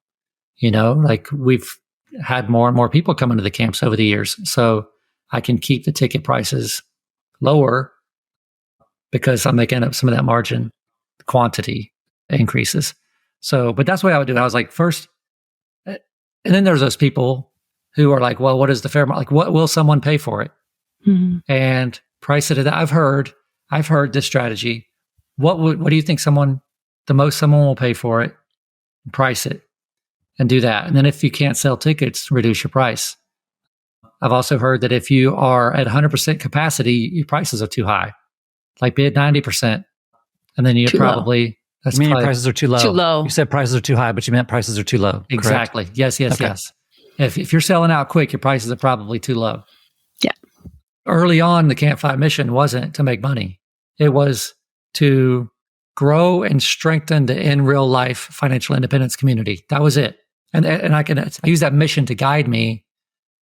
We've had more and more people come into the camps over the years. So I can keep the ticket prices lower because I'm making up some of that margin quantity increases. So, but that's what I would do. I was first, and then there's those people who are well, what is the fair market? What will someone pay for it? Mm-hmm. And price it at that. I've heard this strategy. What do you think the most someone will pay for it? Price it and do that. And then if you can't sell tickets, reduce your price. I've also heard that if you are at 100% capacity, your prices are too high. Be at 90%. And then you probably... You mean your prices are too low? Too low. You said prices are too high, but you meant prices are too low. Exactly. Correct? Yes. Okay. If you're selling out quick, your prices are probably too low. Yeah. Early on, the CampFI mission wasn't to make money. It was to grow and strengthen the in real life financial independence community. That was it. And I use that mission to guide me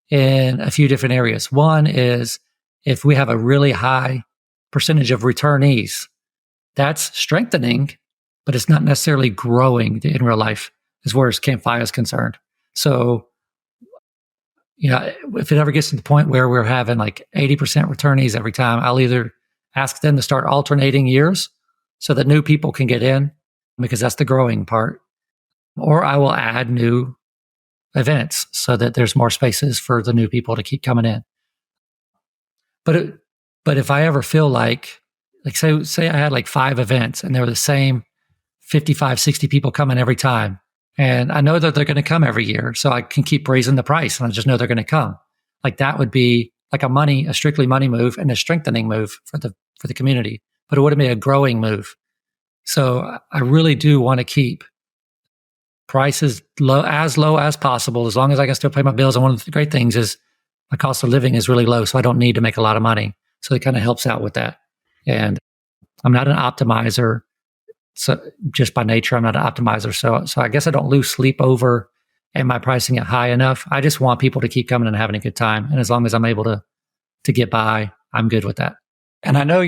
in a few different areas. One is if we have a really high percentage of returnees, that's strengthening, but it's not necessarily growing the in real life as far as CampFI is concerned. So, if it ever gets to the point where we're having 80% returnees every time, I'll either ask them to start alternating years so that new people can get in, because that's the growing part, or I will add new events so that there's more spaces for the new people to keep coming in. But if I ever feel say I had 5 events and they were the same 55, 60 people coming every time, and I know that they're going to come every year, so I can keep raising the price and I just know they're going to come. That would be a strictly money move and a strengthening move for the community, but it wouldn't be a growing move. So I really do want to keep prices low as possible, as long as I can still pay my bills. And one of the great things is my cost of living is really low, so I don't need to make a lot of money. So it kind of helps out with that. And I'm not an optimizer. So just by nature, I'm not an optimizer. So I guess I don't lose sleep over, am I pricing it high enough? I just want people to keep coming and having a good time. And as long as I'm able to get by, I'm good with that. And I know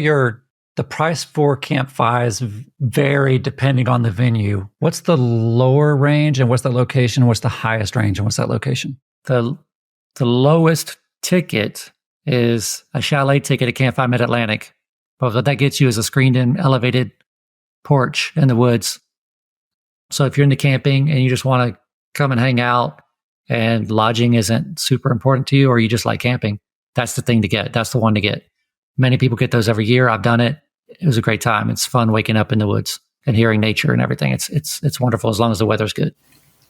the price for CampFIs vary depending on the venue. What's the lower range and what's the location? What's the highest range and what's that location? The lowest ticket is a chalet ticket at CampFI Mid-Atlantic. But what that gets you is a screened-in elevated porch in the woods. So if you're into camping and you just want to come and hang out and lodging isn't super important to you, or you just like camping, that's the thing to get. That's the one to get. Many people get those every year. I've done it. It was a great time. It's fun waking up in the woods and hearing nature and everything. It's wonderful as long as the weather's good.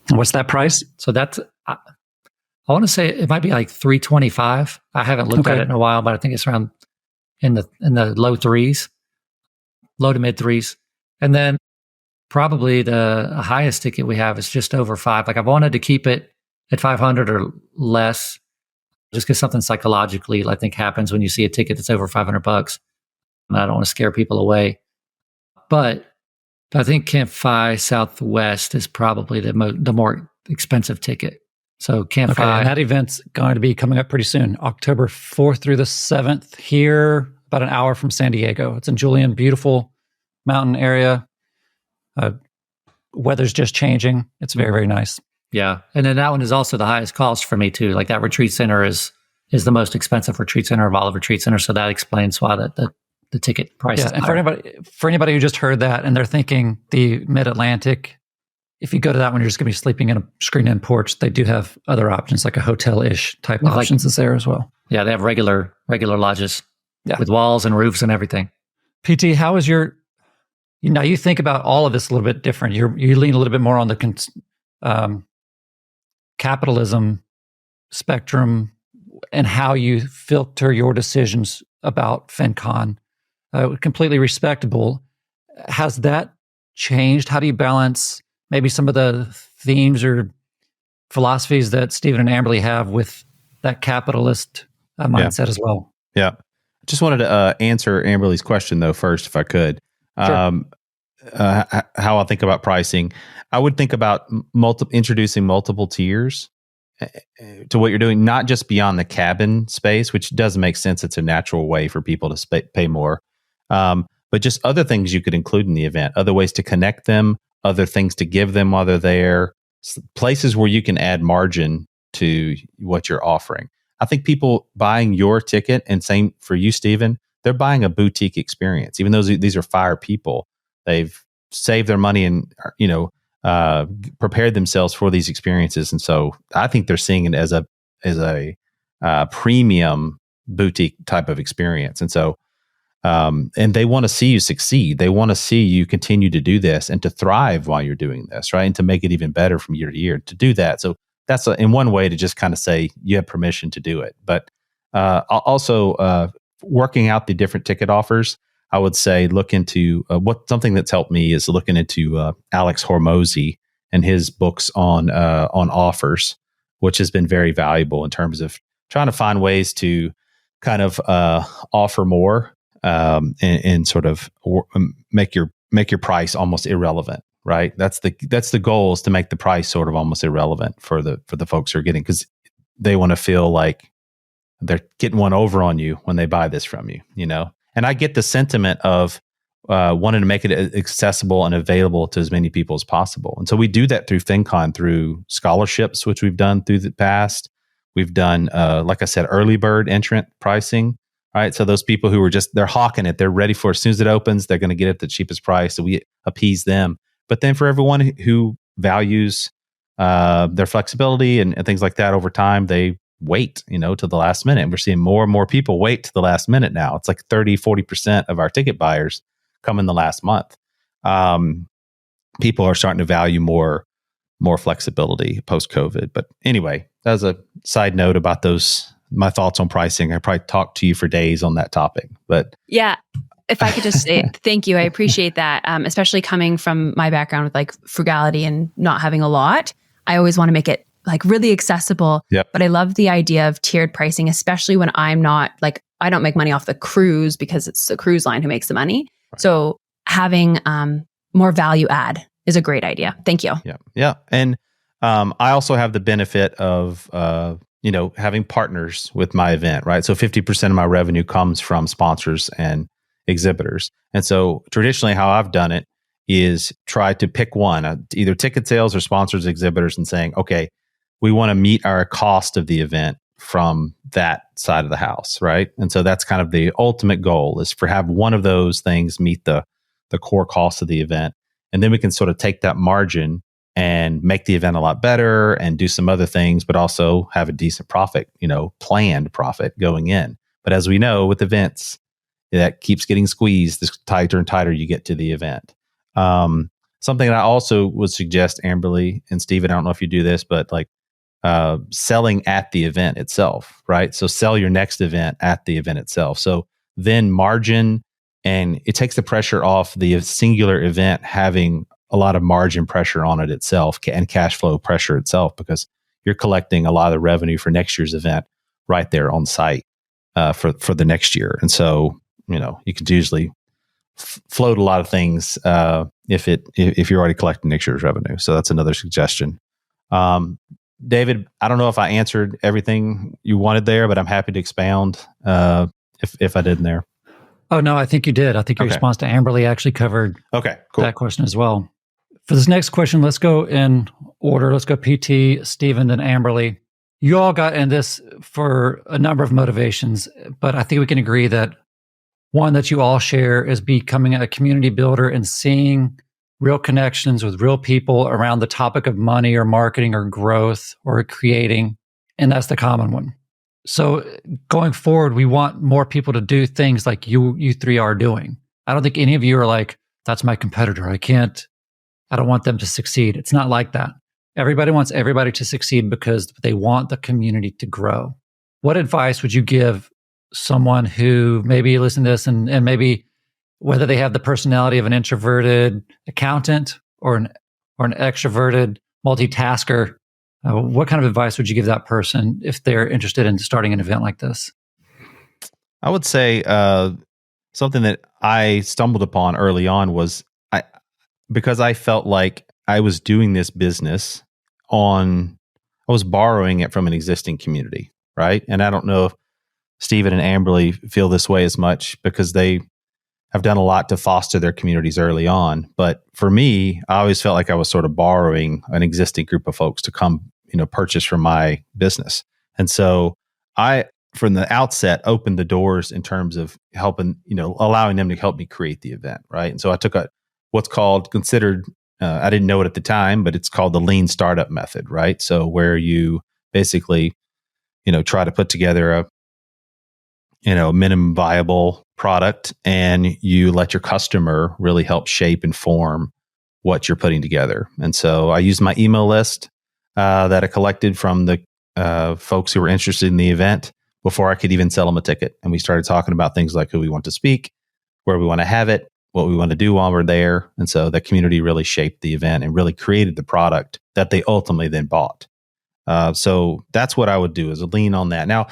And what's that price? So that's, I want to say it might be like $325. I haven't looked at it in a while, but I think it's around in the low threes, low to mid threes. And then probably the highest ticket we have is just over $5. Like, I've wanted to keep it at 500 or less, just because something psychologically I think happens when you see a ticket that's over $500. And I don't want to scare people away. But I think CampFI Southwest is probably the more expensive ticket. So CampFI. Okay, and that event's going to be coming up pretty soon, October 4th through the 7th here, about an hour from San Diego. It's in Julian, beautiful mountain area. Weather's just changing. It's very, very nice. Yeah. And then that one is also the highest cost for me too. Like, that retreat center is the most expensive retreat center of all the retreat centers. So that explains why the ticket price is and higher. for anybody who just heard that and they're thinking the Mid-Atlantic, if you go to that one, you're just going to be sleeping in a screened-in porch. They do have other options, like a hotel-ish type options is there as well. Yeah, they have regular lodges with walls and roofs and everything. PT, how is now you think about all of this a little bit different. You lean a little bit more on the capitalism spectrum and how you filter your decisions about FinCon. Completely respectable. Has that changed? How do you balance maybe some of the themes or philosophies that Stephen and Amberly have with that capitalist mindset as well? Yeah. Just wanted to answer Amberly's question, though, first, if I could. Sure. How I think about pricing. I would think about introducing multiple tiers to what you're doing, not just beyond the cabin space, which does make sense. It's a natural way for people to pay more. But just other things you could include in the event, other ways to connect them, other things to give them while they're there, places where you can add margin to what you're offering. I think people buying your ticket, and same for you, Stephen, they're buying a boutique experience. Even though these are fire people, they've saved their money and, prepared themselves for these experiences. And so I think they're seeing it as a premium boutique type of experience. And so, and they want to see you succeed. They want to see you continue to do this and to thrive while you're doing this, right? And to make it even better from year to year to do that. So that's in one way to just kind of say you have permission to do it. But also working out the different ticket offers, I would say look into something that's helped me is looking into Alex Hormozy and his books on offers, which has been very valuable in terms of trying to find ways to kind of offer more and sort of make your price almost irrelevant, right? That's the goal, is to make the price sort of almost irrelevant for the folks who are getting, because they want to feel like they're getting one over on you when they buy this from you, And I get the sentiment of wanting to make it accessible and available to as many people as possible. And so we do that through FinCon, through scholarships, which we've done through the past. We've done, like I said, early bird entrant pricing, right? So those people who they're hawking it, they're ready for it. As soon as it opens, they're going to get it at the cheapest price. So we appease them. But then for everyone who values their flexibility and things like that over time, they wait, to the last minute. And we're seeing more and more people wait to the last minute now. It's like 30-40% of our ticket buyers come in the last month. People are starting to value more flexibility post-COVID. But anyway, that was a side note about my thoughts on pricing. I probably talked to you for days on that topic. But yeah, if I could just say thank you. I appreciate that, especially coming from my background with like frugality and not having a lot. I always want to make it like really accessible. Yep. But I love the idea of tiered pricing, especially when I'm not like, I don't make money off the cruise because it's the cruise line who makes the money. Right. So having more value add is a great idea. Thank you. Yeah. Yeah. And I also have the benefit of, having partners with my event, right? So 50% of my revenue comes from sponsors and exhibitors. And so traditionally how I've done it is try to pick one, either ticket sales or sponsors, exhibitors, and saying, okay, we want to meet our cost of the event from that side of the house, right? And so that's kind of the ultimate goal, is for have one of those things meet the core cost of the event. And then we can sort of take that margin and make the event a lot better and do some other things, but also have a decent profit, planned profit going in. But as we know with events, that keeps getting squeezed, the tighter and tighter you get to the event. Something that I also would suggest, Amberly and Stephen, I don't know if you do this, but like selling at the event itself, right? So sell your next event at the event itself. So then margin, and it takes the pressure off the singular event having a lot of margin pressure on it itself and cash flow pressure itself, because you're collecting a lot of the revenue for next year's event right there on site for the next year. And so, you could usually float a lot of things if you're already collecting next year's revenue. So that's another suggestion. David, I don't know if I answered everything you wanted there, but I'm happy to expound if I didn't there. Oh, no, I think you did. I think your response to Amberly actually covered that question as well. For this next question, let's go in order. Let's go PT, Stephen, then Amberly. You all got in this for a number of motivations, but I think we can agree that one that you all share is becoming a community builder and seeing real connections with real people around the topic of money or marketing or growth or creating. And that's the common one. So going forward, we want more people to do things like you three are doing. I don't think any of you are like, that's my competitor. I don't want them to succeed. It's not like that. Everybody wants everybody to succeed because they want the community to grow. What advice would you give someone who maybe listen to this and maybe whether they have the personality of an introverted accountant or an extroverted multitasker? What kind of advice would you give that person if they're interested in starting an event like this? I would say something that I stumbled upon early on was because I felt like I was doing this business I was borrowing it from an existing community, right? And I don't know if Stephen and Amberly feel this way as much because they have done a lot to foster their communities early on. But for me, I always felt like I was sort of borrowing an existing group of folks to come, purchase from my business. And so I, from the outset, opened the doors in terms of helping, allowing them to help me create the event, right? And so I took what's considered, I didn't know it at the time, but it's called the lean startup method, right? So where you basically, try to put together a minimum viable product and you let your customer really help shape and form what you're putting together. And so I used my email list that I collected from the folks who were interested in the event before I could even sell them a ticket. And we started talking about things like who we want to speak, where we want to have it, what we want to do while we're there. And so the community really shaped the event and really created the product that they ultimately then bought. So that's what I would do, is lean on that. Now,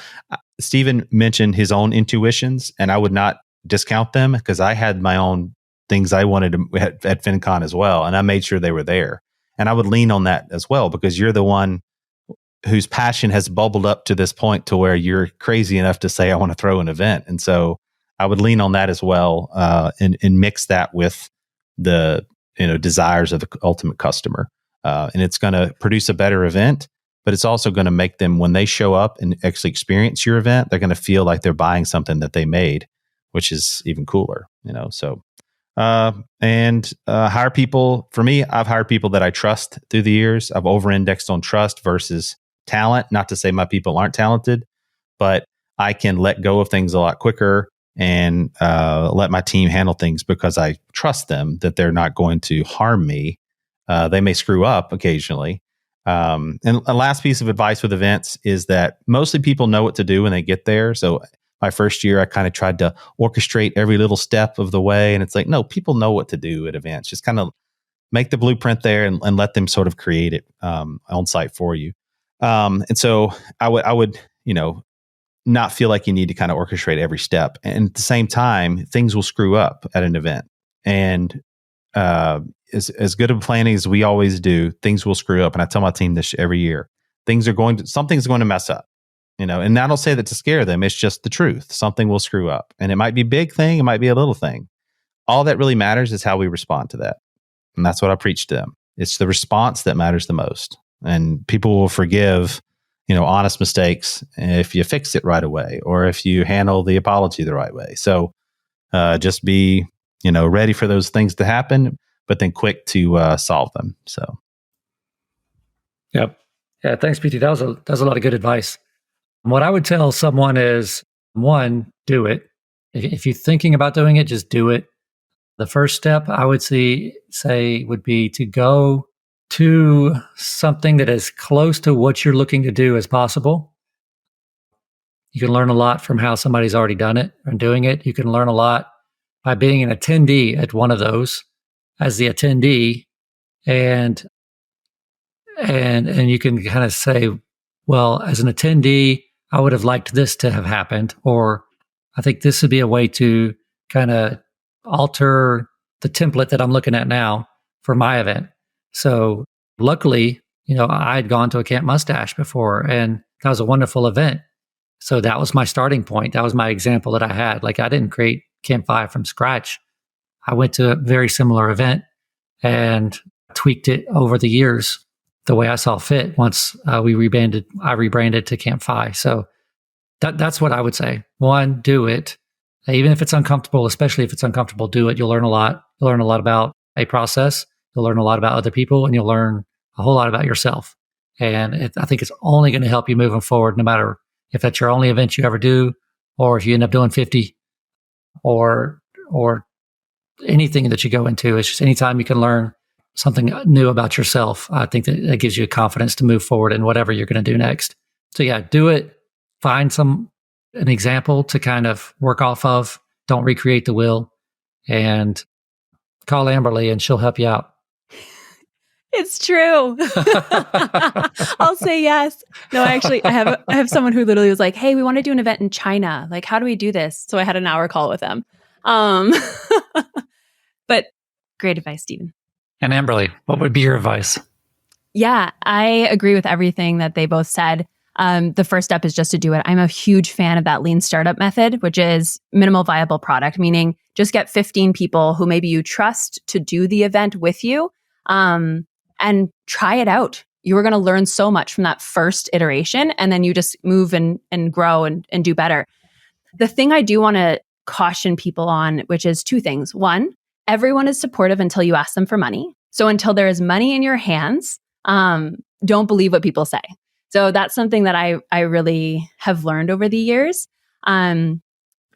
Stephen mentioned his own intuitions, and I would not discount them because I had my own things I wanted at FinCon as well, and I made sure they were there. And I would lean on that as well because you're the one whose passion has bubbled up to this point to where you're crazy enough to say, I want to throw an event. And so I would lean on that as well and mix that with the desires of the ultimate customer. And it's going to produce a better event. But it's also going to make them, when they show up and actually experience your event, they're going to feel like they're buying something that they made, which is even cooler, So, hire people. For me, I've hired people that I trust through the years. I've over-indexed on trust versus talent. Not to say my people aren't talented, but I can let go of things a lot quicker and let my team handle things because I trust them that they're not going to harm me. They may screw up occasionally. And a last piece of advice with events is that mostly people know what to do when they get there. So my first year, I kind of tried to orchestrate every little step of the way. And it's like, no, people know what to do at events. Just kind of make the blueprint there and let them sort of create it on site for you. And so I would, not feel like you need to kind of orchestrate every step. And at the same time, things will screw up at an event. And as good of planning as we always do, things will screw up. And I tell my team this every year, something's going to mess up, and I don't say that to scare them. It's just the truth. Something will screw up, and it might be a big thing. It might be a little thing. All that really matters is how we respond to that. And that's what I preach to them. It's the response that matters the most. And people will forgive, honest mistakes if you fix it right away, or if you handle the apology the right way. So just be, ready for those things to happen, but then quick to solve them. So. Yep. Yeah. Thanks, PT. That was a lot of good advice. What I would tell someone is, one, do it. If you're thinking about doing it, just do it. The first step I would say would be to go to something that is close to what you're looking to do as possible. You can learn a lot from how somebody's already done it and doing it. You can learn a lot by being an attendee at one of those as the attendee, and you can kind of say, well, as an attendee, I would have liked this to have happened, or I think this would be a way to kind of alter the template that I'm looking at now for my event. So luckily, I had gone to a Camp Mustache before, and that was a wonderful event. So that was my starting point. That was my example that I had. Like, I didn't create CampFI from scratch. I went to a very similar event and tweaked it over the years the way I saw fit once I rebranded to CampFI. So that's what I would say. One, do it. Even if it's uncomfortable, especially if it's uncomfortable, do it. You'll learn a lot. You'll learn a lot about a process. You'll learn a lot about other people, and you'll learn a whole lot about yourself. And I think it's only going to help you moving forward, no matter if that's your only event you ever do, or if you end up doing 50, or anything that you go into. It's just anytime you can learn something new about yourself, I think that gives you a confidence to move forward in whatever you're going to do next. So yeah, do it. Find an example to kind of work off of. Don't recreate the wheel, and call Amberly and she'll help you out. It's true. I'll say yes. No, actually, I have someone who literally was like, "Hey, we want to do an event in China. Like, how do we do this?" So I had an hour call with them. But great advice, Stephen. And Amberly, what would be your advice? Yeah, I agree with everything that they both said. The first step is just to do it. I'm a huge fan of that lean startup method, which is minimal viable product, meaning just get 15 people who maybe you trust to do the event with you, and try it out. You are going to learn so much from that first iteration, and then you just move and grow and do better. The thing I do want to caution people on, which is two things. One, everyone is supportive until you ask them for money. So until there is money in your hands, don't believe what people say. So that's something that I really have learned over the years. And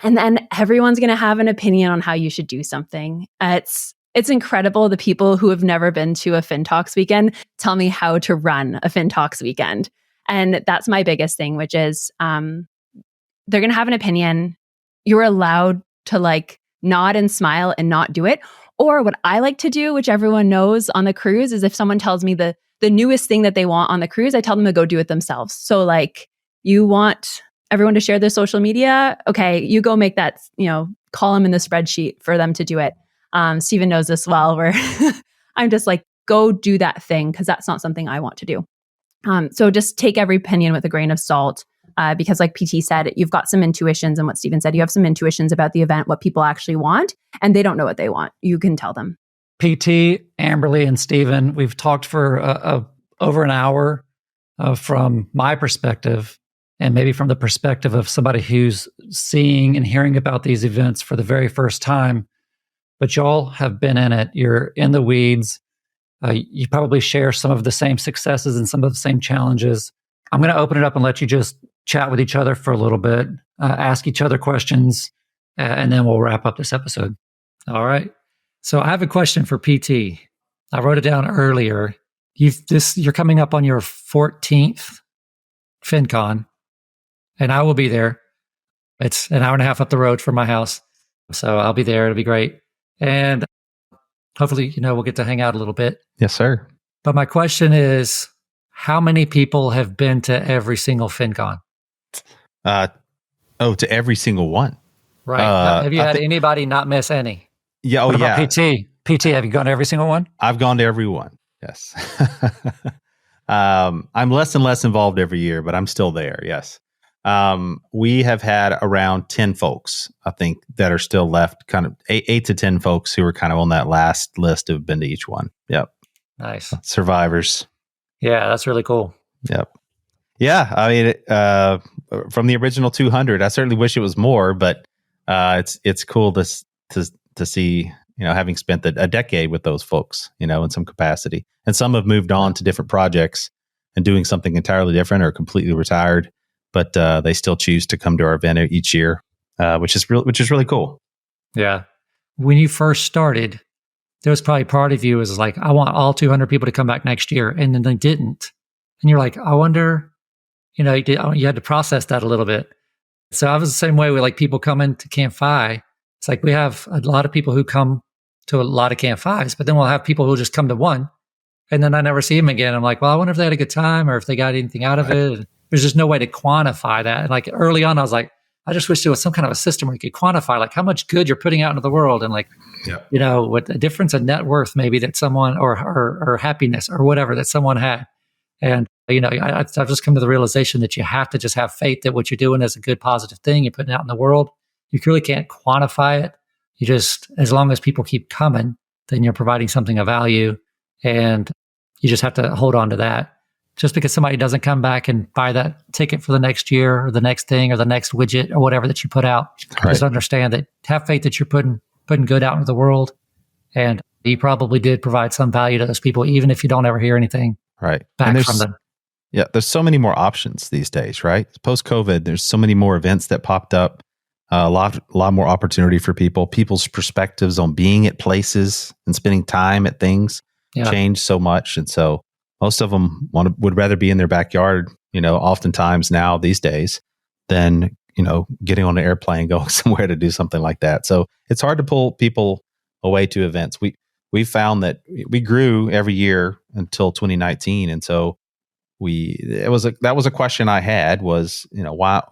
then everyone's going to have an opinion on how you should do something. It's incredible. The people who have never been to a FinTalks weekend tell me how to run a FinTalks weekend. And that's my biggest thing, which is they're going to have an opinion. You're allowed to nod and smile and not do it. Or what I like to do, which everyone knows on the cruise, is if someone tells me the newest thing that they want on the cruise, I tell them to go do it themselves. So you want everyone to share their social media? Okay, you go make that, column in the spreadsheet for them to do it. Stephen knows this well, where I'm just go do that thing, because that's not something I want to do. So just take every opinion with a grain of salt, because like PT said, you've got some intuitions, and what Stephen said, you have some intuitions about the event, what people actually want, and they don't know what they want. You can tell them. PT, Amberly, and Stephen, we've talked for over an hour from my perspective, and maybe from the perspective of somebody who's seeing and hearing about these events for the very first time. But y'all have been in it. You're in the weeds. You probably share some of the same successes and some of the same challenges. I'm going to open it up and let you just chat with each other for a little bit, ask each other questions, and then we'll wrap up this episode. All right. So I have a question for PT. I wrote it down earlier. You're coming up on your 14th FinCon, and I will be there. It's an hour and a half up the road from my house, so I'll be there. It'll be great, and hopefully, we'll get to hang out a little bit. Yes, sir. But my question is, how many people have been to every single FinCon? To every single one. Right. Have you had anybody not miss any? Yeah. What about PT? PT, have you gone to every single one? I've gone to every one. Yes. I'm less and less involved every year, but I'm still there. Yes. We have had around 10 folks, I think, that are still left, kind of 8 to 10 folks who are kind of on that last list who've been to each one. Yep. Nice. Survivors. Yeah, that's really cool. Yep. Yeah. I mean, from the original 200, I certainly wish it was more, but it's cool to see, having spent a decade with those folks, in some capacity. And some have moved on to different projects and doing something entirely different or completely retired, but they still choose to come to our event each year, which is really cool. Yeah. When you first started, there was probably part of you was like, I want all 200 people to come back next year. And then they didn't. And you're like, I wonder, you had to process that a little bit. So I was the same way with like people coming to CampFI. It's like we have a lot of people who come to a lot of CampFIs, but then we'll have people who just come to one. And then I never see them again. I'm like, well, I wonder if they had a good time or if they got anything out of it. And there's just no way to quantify that. And like early on, I was like, I just wish there was some kind of a system where you could quantify like how much good you're putting out into the world and like, what the difference of net worth maybe that someone or happiness or whatever that someone had. And, I've just come to the realization that you have to just have faith that what you're doing is a good, positive thing you're putting out in the world. You really can't quantify it. You just, as long as people keep coming, then you're providing something of value. And you just have to hold on to that. Just because somebody doesn't come back and buy that ticket for the next year or the next thing or the next widget or whatever that you put out, just understand that, have faith that you're putting good out into the world. And you probably did provide some value to those people, even if you don't ever hear anything back from them. Yeah, there's so many more options these days, right? Post-COVID, there's so many more events that popped up, a lot more opportunity for people's perspectives on being at places and spending time at things changed so much. And so most of them would rather be in their backyard, oftentimes now these days than, getting on an airplane, going somewhere to do something like that. So it's hard to pull people away to events. We found that we grew every year until 2019. And so that was a question I had was, why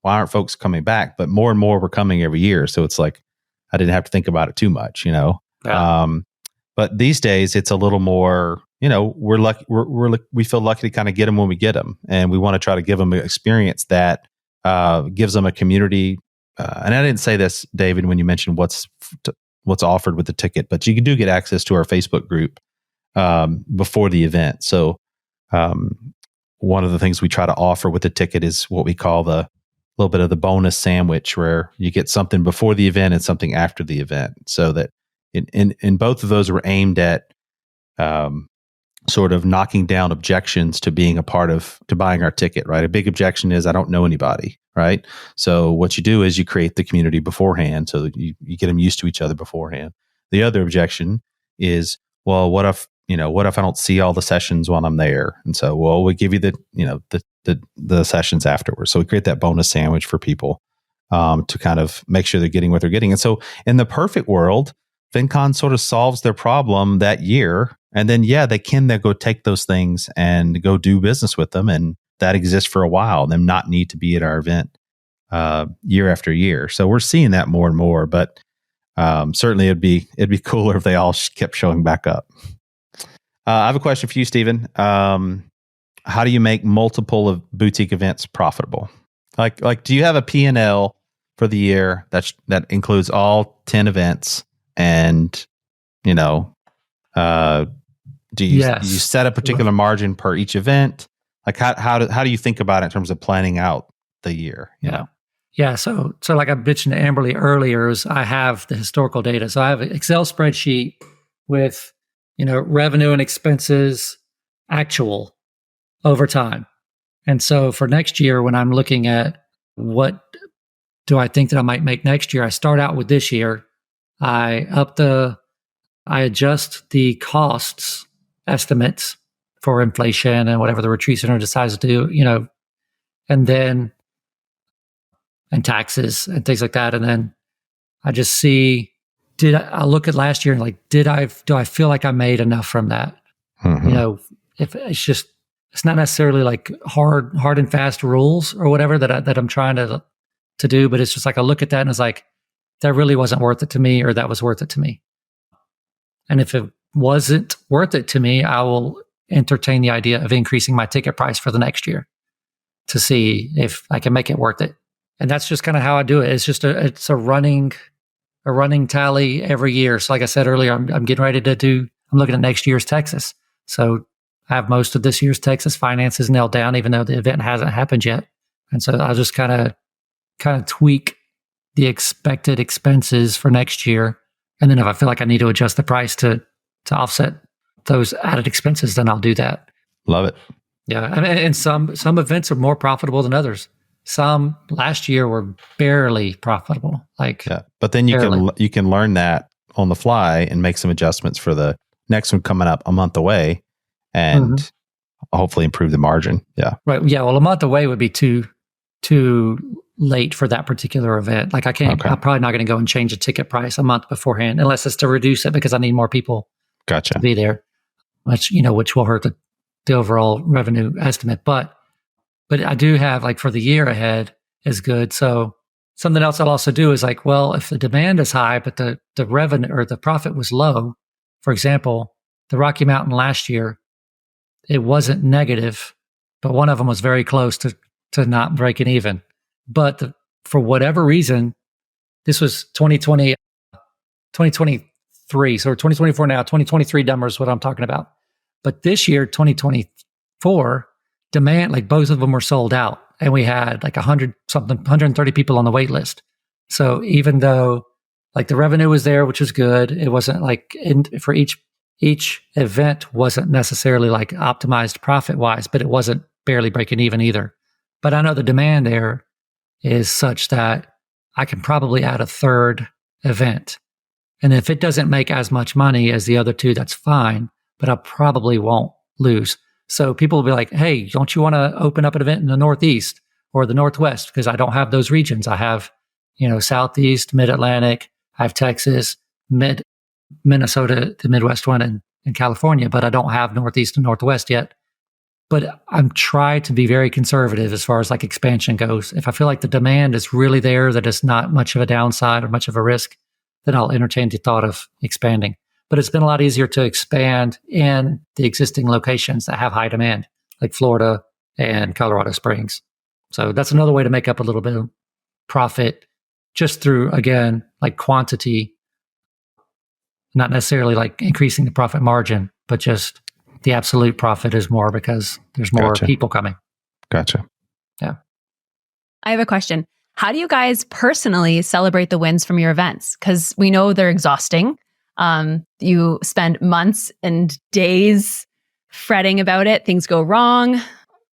aren't folks coming back? But more and more were coming every year. So it's like, I didn't have to think about it too much, but these days it's a little more, we're lucky, we feel lucky to kind of get them when we get them. And we want to try to give them an experience that gives them a community. And I didn't say this, David, when you mentioned what's offered with the ticket, but you do get access to our Facebook group before the event. So one of the things we try to offer with the ticket is what we call the little bit of the bonus sandwich, where you get something before the event and something after the event. So that in both of those were aimed at sort of knocking down objections to being to buying our ticket, right? A big objection is I don't know anybody, right? So what you do is you create the community beforehand, so that you get them used to each other beforehand. The other objection is, well, what if I don't see all the sessions while I'm there? And so, we give you the sessions afterwards. So we create that bonus sandwich for people to kind of make sure they're getting what they're getting. And so in the perfect world, FinCon sort of solves their problem that year. And then, they can then go take those things and go do business with them. And that exists for a while, them not need to be at our event year after year. So we're seeing that more and more, but certainly it'd be cooler if they all kept showing back up. I have a question for you, Stephen. How do you make multiple of boutique events profitable? Like, do you have a P&L for the year that includes all 10 events? And, do you set a particular margin per each event? Like how do you think about it in terms of planning out the year? Yeah. So like I mentioned to Amberly earlier, is I have the historical data. So I have an Excel spreadsheet with, revenue and expenses actual over time. And so for next year, when I'm looking at what do I think that I might make next year, I start out with this year. I adjust the costs estimates for inflation and whatever the retreat center decides to do, and taxes and things like that. And then I just see, I look at last year and like, do I feel like I made enough from that? Mm-hmm. If it's just, it's not necessarily like hard and fast rules or whatever that I'm trying to do, but it's just like I look at that and it's like, that really wasn't worth it to me, or that was worth it to me. And if it wasn't worth it to me, I will entertain the idea of increasing my ticket price for the next year to see if I can make it worth it. And that's just kind of how I do it. It's just it's a running tally every year. So like I said earlier, I'm getting ready I'm looking at next year's Texas. So I have most of this year's Texas finances nailed down, even though the event hasn't happened yet. And so I'll just kind of tweak the expected expenses for next year. And then if I feel like I need to adjust the price to offset those added expenses, then I'll do that. Love it. Yeah. I mean, and some events are more profitable than others. Some last year were barely profitable. But then you can learn that on the fly and make some adjustments for the next one coming up a month away, and hopefully improve the margin. Yeah. Right. Yeah. Well, a month away would be too late for that particular event. Like I'm probably not going to go and change the ticket price a month beforehand, unless it's to reduce it because I need more people to be there, which will hurt the overall revenue estimate. But I do have, like, for the year ahead is good. So something else I'll also do is like, well, if the demand is high, but the revenue or the profit was low, for example, the Rocky Mountain last year, it wasn't negative, but one of them was very close to not breaking even. But for whatever reason, this was 2023. So we're 2024 now, 2023 numbers, what I'm talking about. But this year, 2024, demand, like both of them were sold out. And we had like 130 people on the wait list. So even though like the revenue was there, which was good, it wasn't like for each event wasn't necessarily like optimized profit wise, but it wasn't barely breaking even either. But I know the demand there is such that I can probably add a third event. And if it doesn't make as much money as the other two, that's fine, but I probably won't lose. So people will be like, hey, don't you want to open up an event in the Northeast or the Northwest? Because I don't have those regions. I have, Southeast, Mid-Atlantic, I have Texas, Minnesota, the Midwest one, and California, but I don't have Northeast and Northwest yet. But I'm trying to be very conservative as far as like expansion goes. If I feel like the demand is really there, that it's not much of a downside or much of a risk, then I'll entertain the thought of expanding. But it's been a lot easier to expand in the existing locations that have high demand, like Florida and Colorado Springs. So that's another way to make up a little bit of profit just through, again, like quantity, not necessarily like increasing the profit margin, but just the absolute profit is more because there's more people coming. Gotcha. Yeah. I have a question. How do you guys personally celebrate the wins from your events? Because we know they're exhausting. You spend months and days fretting about it. Things go wrong.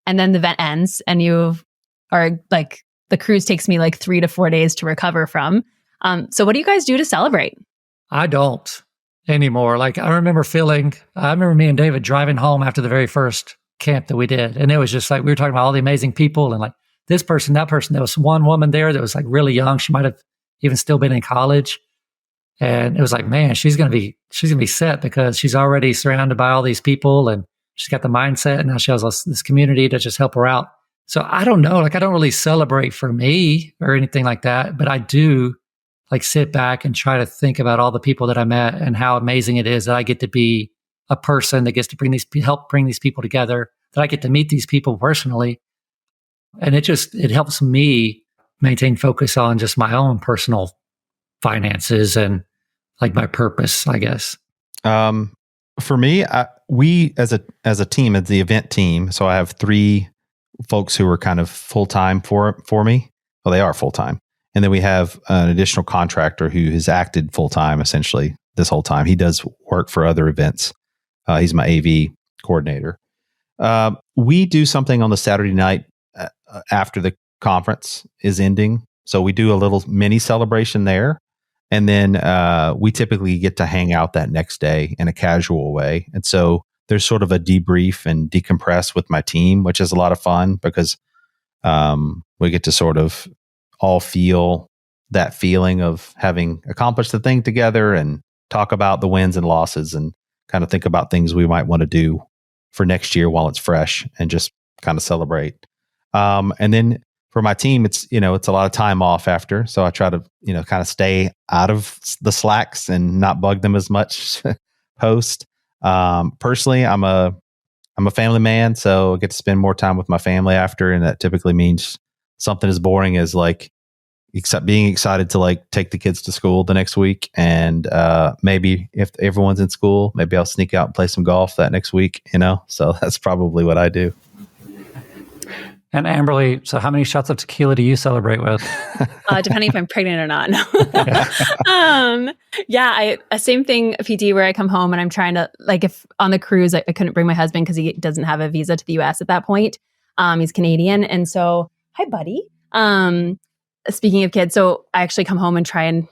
And then the event ends and you are like, the cruise takes me like 3 to 4 days to recover from. So what do you guys do to celebrate? I don't anymore. Like I remember me and David driving home after the very first camp that we did. And it was just like, we were talking about all the amazing people and like this person, that person. There was one woman there that was like really young. She might've even still been in college. And it was like, man, she's going to be set because she's already surrounded by all these people and she's got the mindset and now she has this community to just help her out. So I don't know, like I don't really celebrate for me or anything like that, but I do like sit back and try to think about all the people that I met and how amazing it is that I get to be a person that gets to help bring these people together, that I get to meet these people personally. And it helps me maintain focus on just my own personal finances and like my purpose, I guess. For me, we as a team, as the event team, so I have 3 folks who are kind of full-time for me. Well, they are full-time. And then we have an additional contractor who has acted full-time essentially this whole time. He does work for other events. He's my AV coordinator. We do something on the Saturday night after the conference is ending. So we do a little mini celebration there. And then we typically get to hang out that next day in a casual way. And so there's sort of a debrief and decompress with my team, which is a lot of fun because we get to sort of all feel that feeling of having accomplished the thing together and talk about the wins and losses and kind of think about things we might want to do for next year while it's fresh and just kind of celebrate. And then for my team, it's a lot of time off after. So I try to, kind of stay out of the slacks and not bug them as much post. Personally, I'm a family man, so I get to spend more time with my family after. And that typically means something as boring as being excited to take the kids to school the next week. And maybe if everyone's in school, maybe I'll sneak out and play some golf that next week, so that's probably what I do. And Amberly, so how many shots of tequila do you celebrate with? Depending if I'm pregnant or not. Same thing, PT, where I come home and I'm trying to, if on the cruise, I couldn't bring my husband because he doesn't have a visa to the US at that point. He's Canadian. And so, hi, buddy. Speaking of kids, so I actually come home and try and,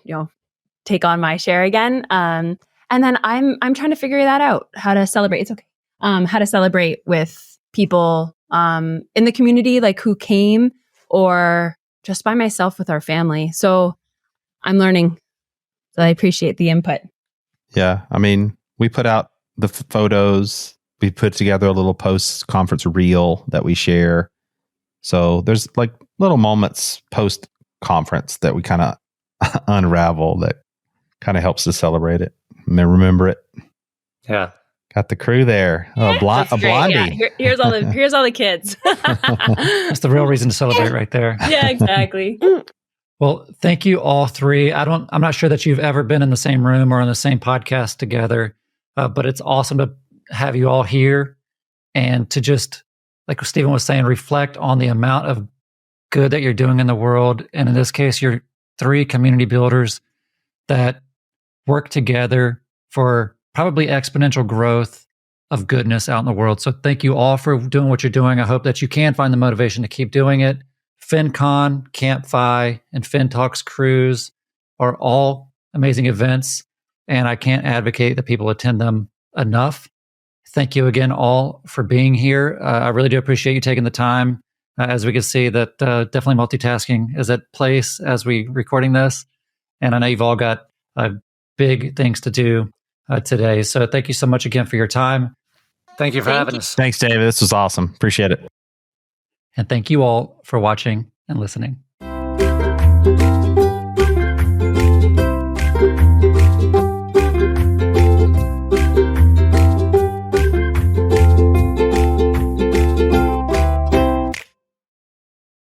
take on my share again. And then I'm trying to figure that out, how to celebrate. It's okay. How to celebrate with people in the community, who came, or just by myself with our family. So I'm learning. So I appreciate the input. Yeah. I mean, we put out the photos. We put together a little post-conference reel that we share. So there's little moments post-conference that we kind of unravel that kind of helps to celebrate it and remember it. Yeah. Got the crew there. Oh, blondie. Yeah. Here's all the kids. That's the real reason to celebrate right there. Yeah, exactly. Well, thank you all three. I'm not sure that you've ever been in the same room or on the same podcast together, but it's awesome to have you all here and to just, like Stephen was saying, reflect on the amount of good that you're doing in the world. And in this case, you're 3 community builders that work together for probably exponential growth of goodness out in the world. So thank you all for doing what you're doing. I hope that you can find the motivation to keep doing it. FinCon, CampFI, and FinTalks Cruise are all amazing events, and I can't advocate that people attend them enough. Thank you again all for being here. I really do appreciate you taking the time. As we can see that definitely multitasking is at place as we recording this. And I know you've all got big things to do today. So thank you so much again for your time. Thank you for having us. Thanks, David. This was awesome. Appreciate it. And thank you all for watching and listening.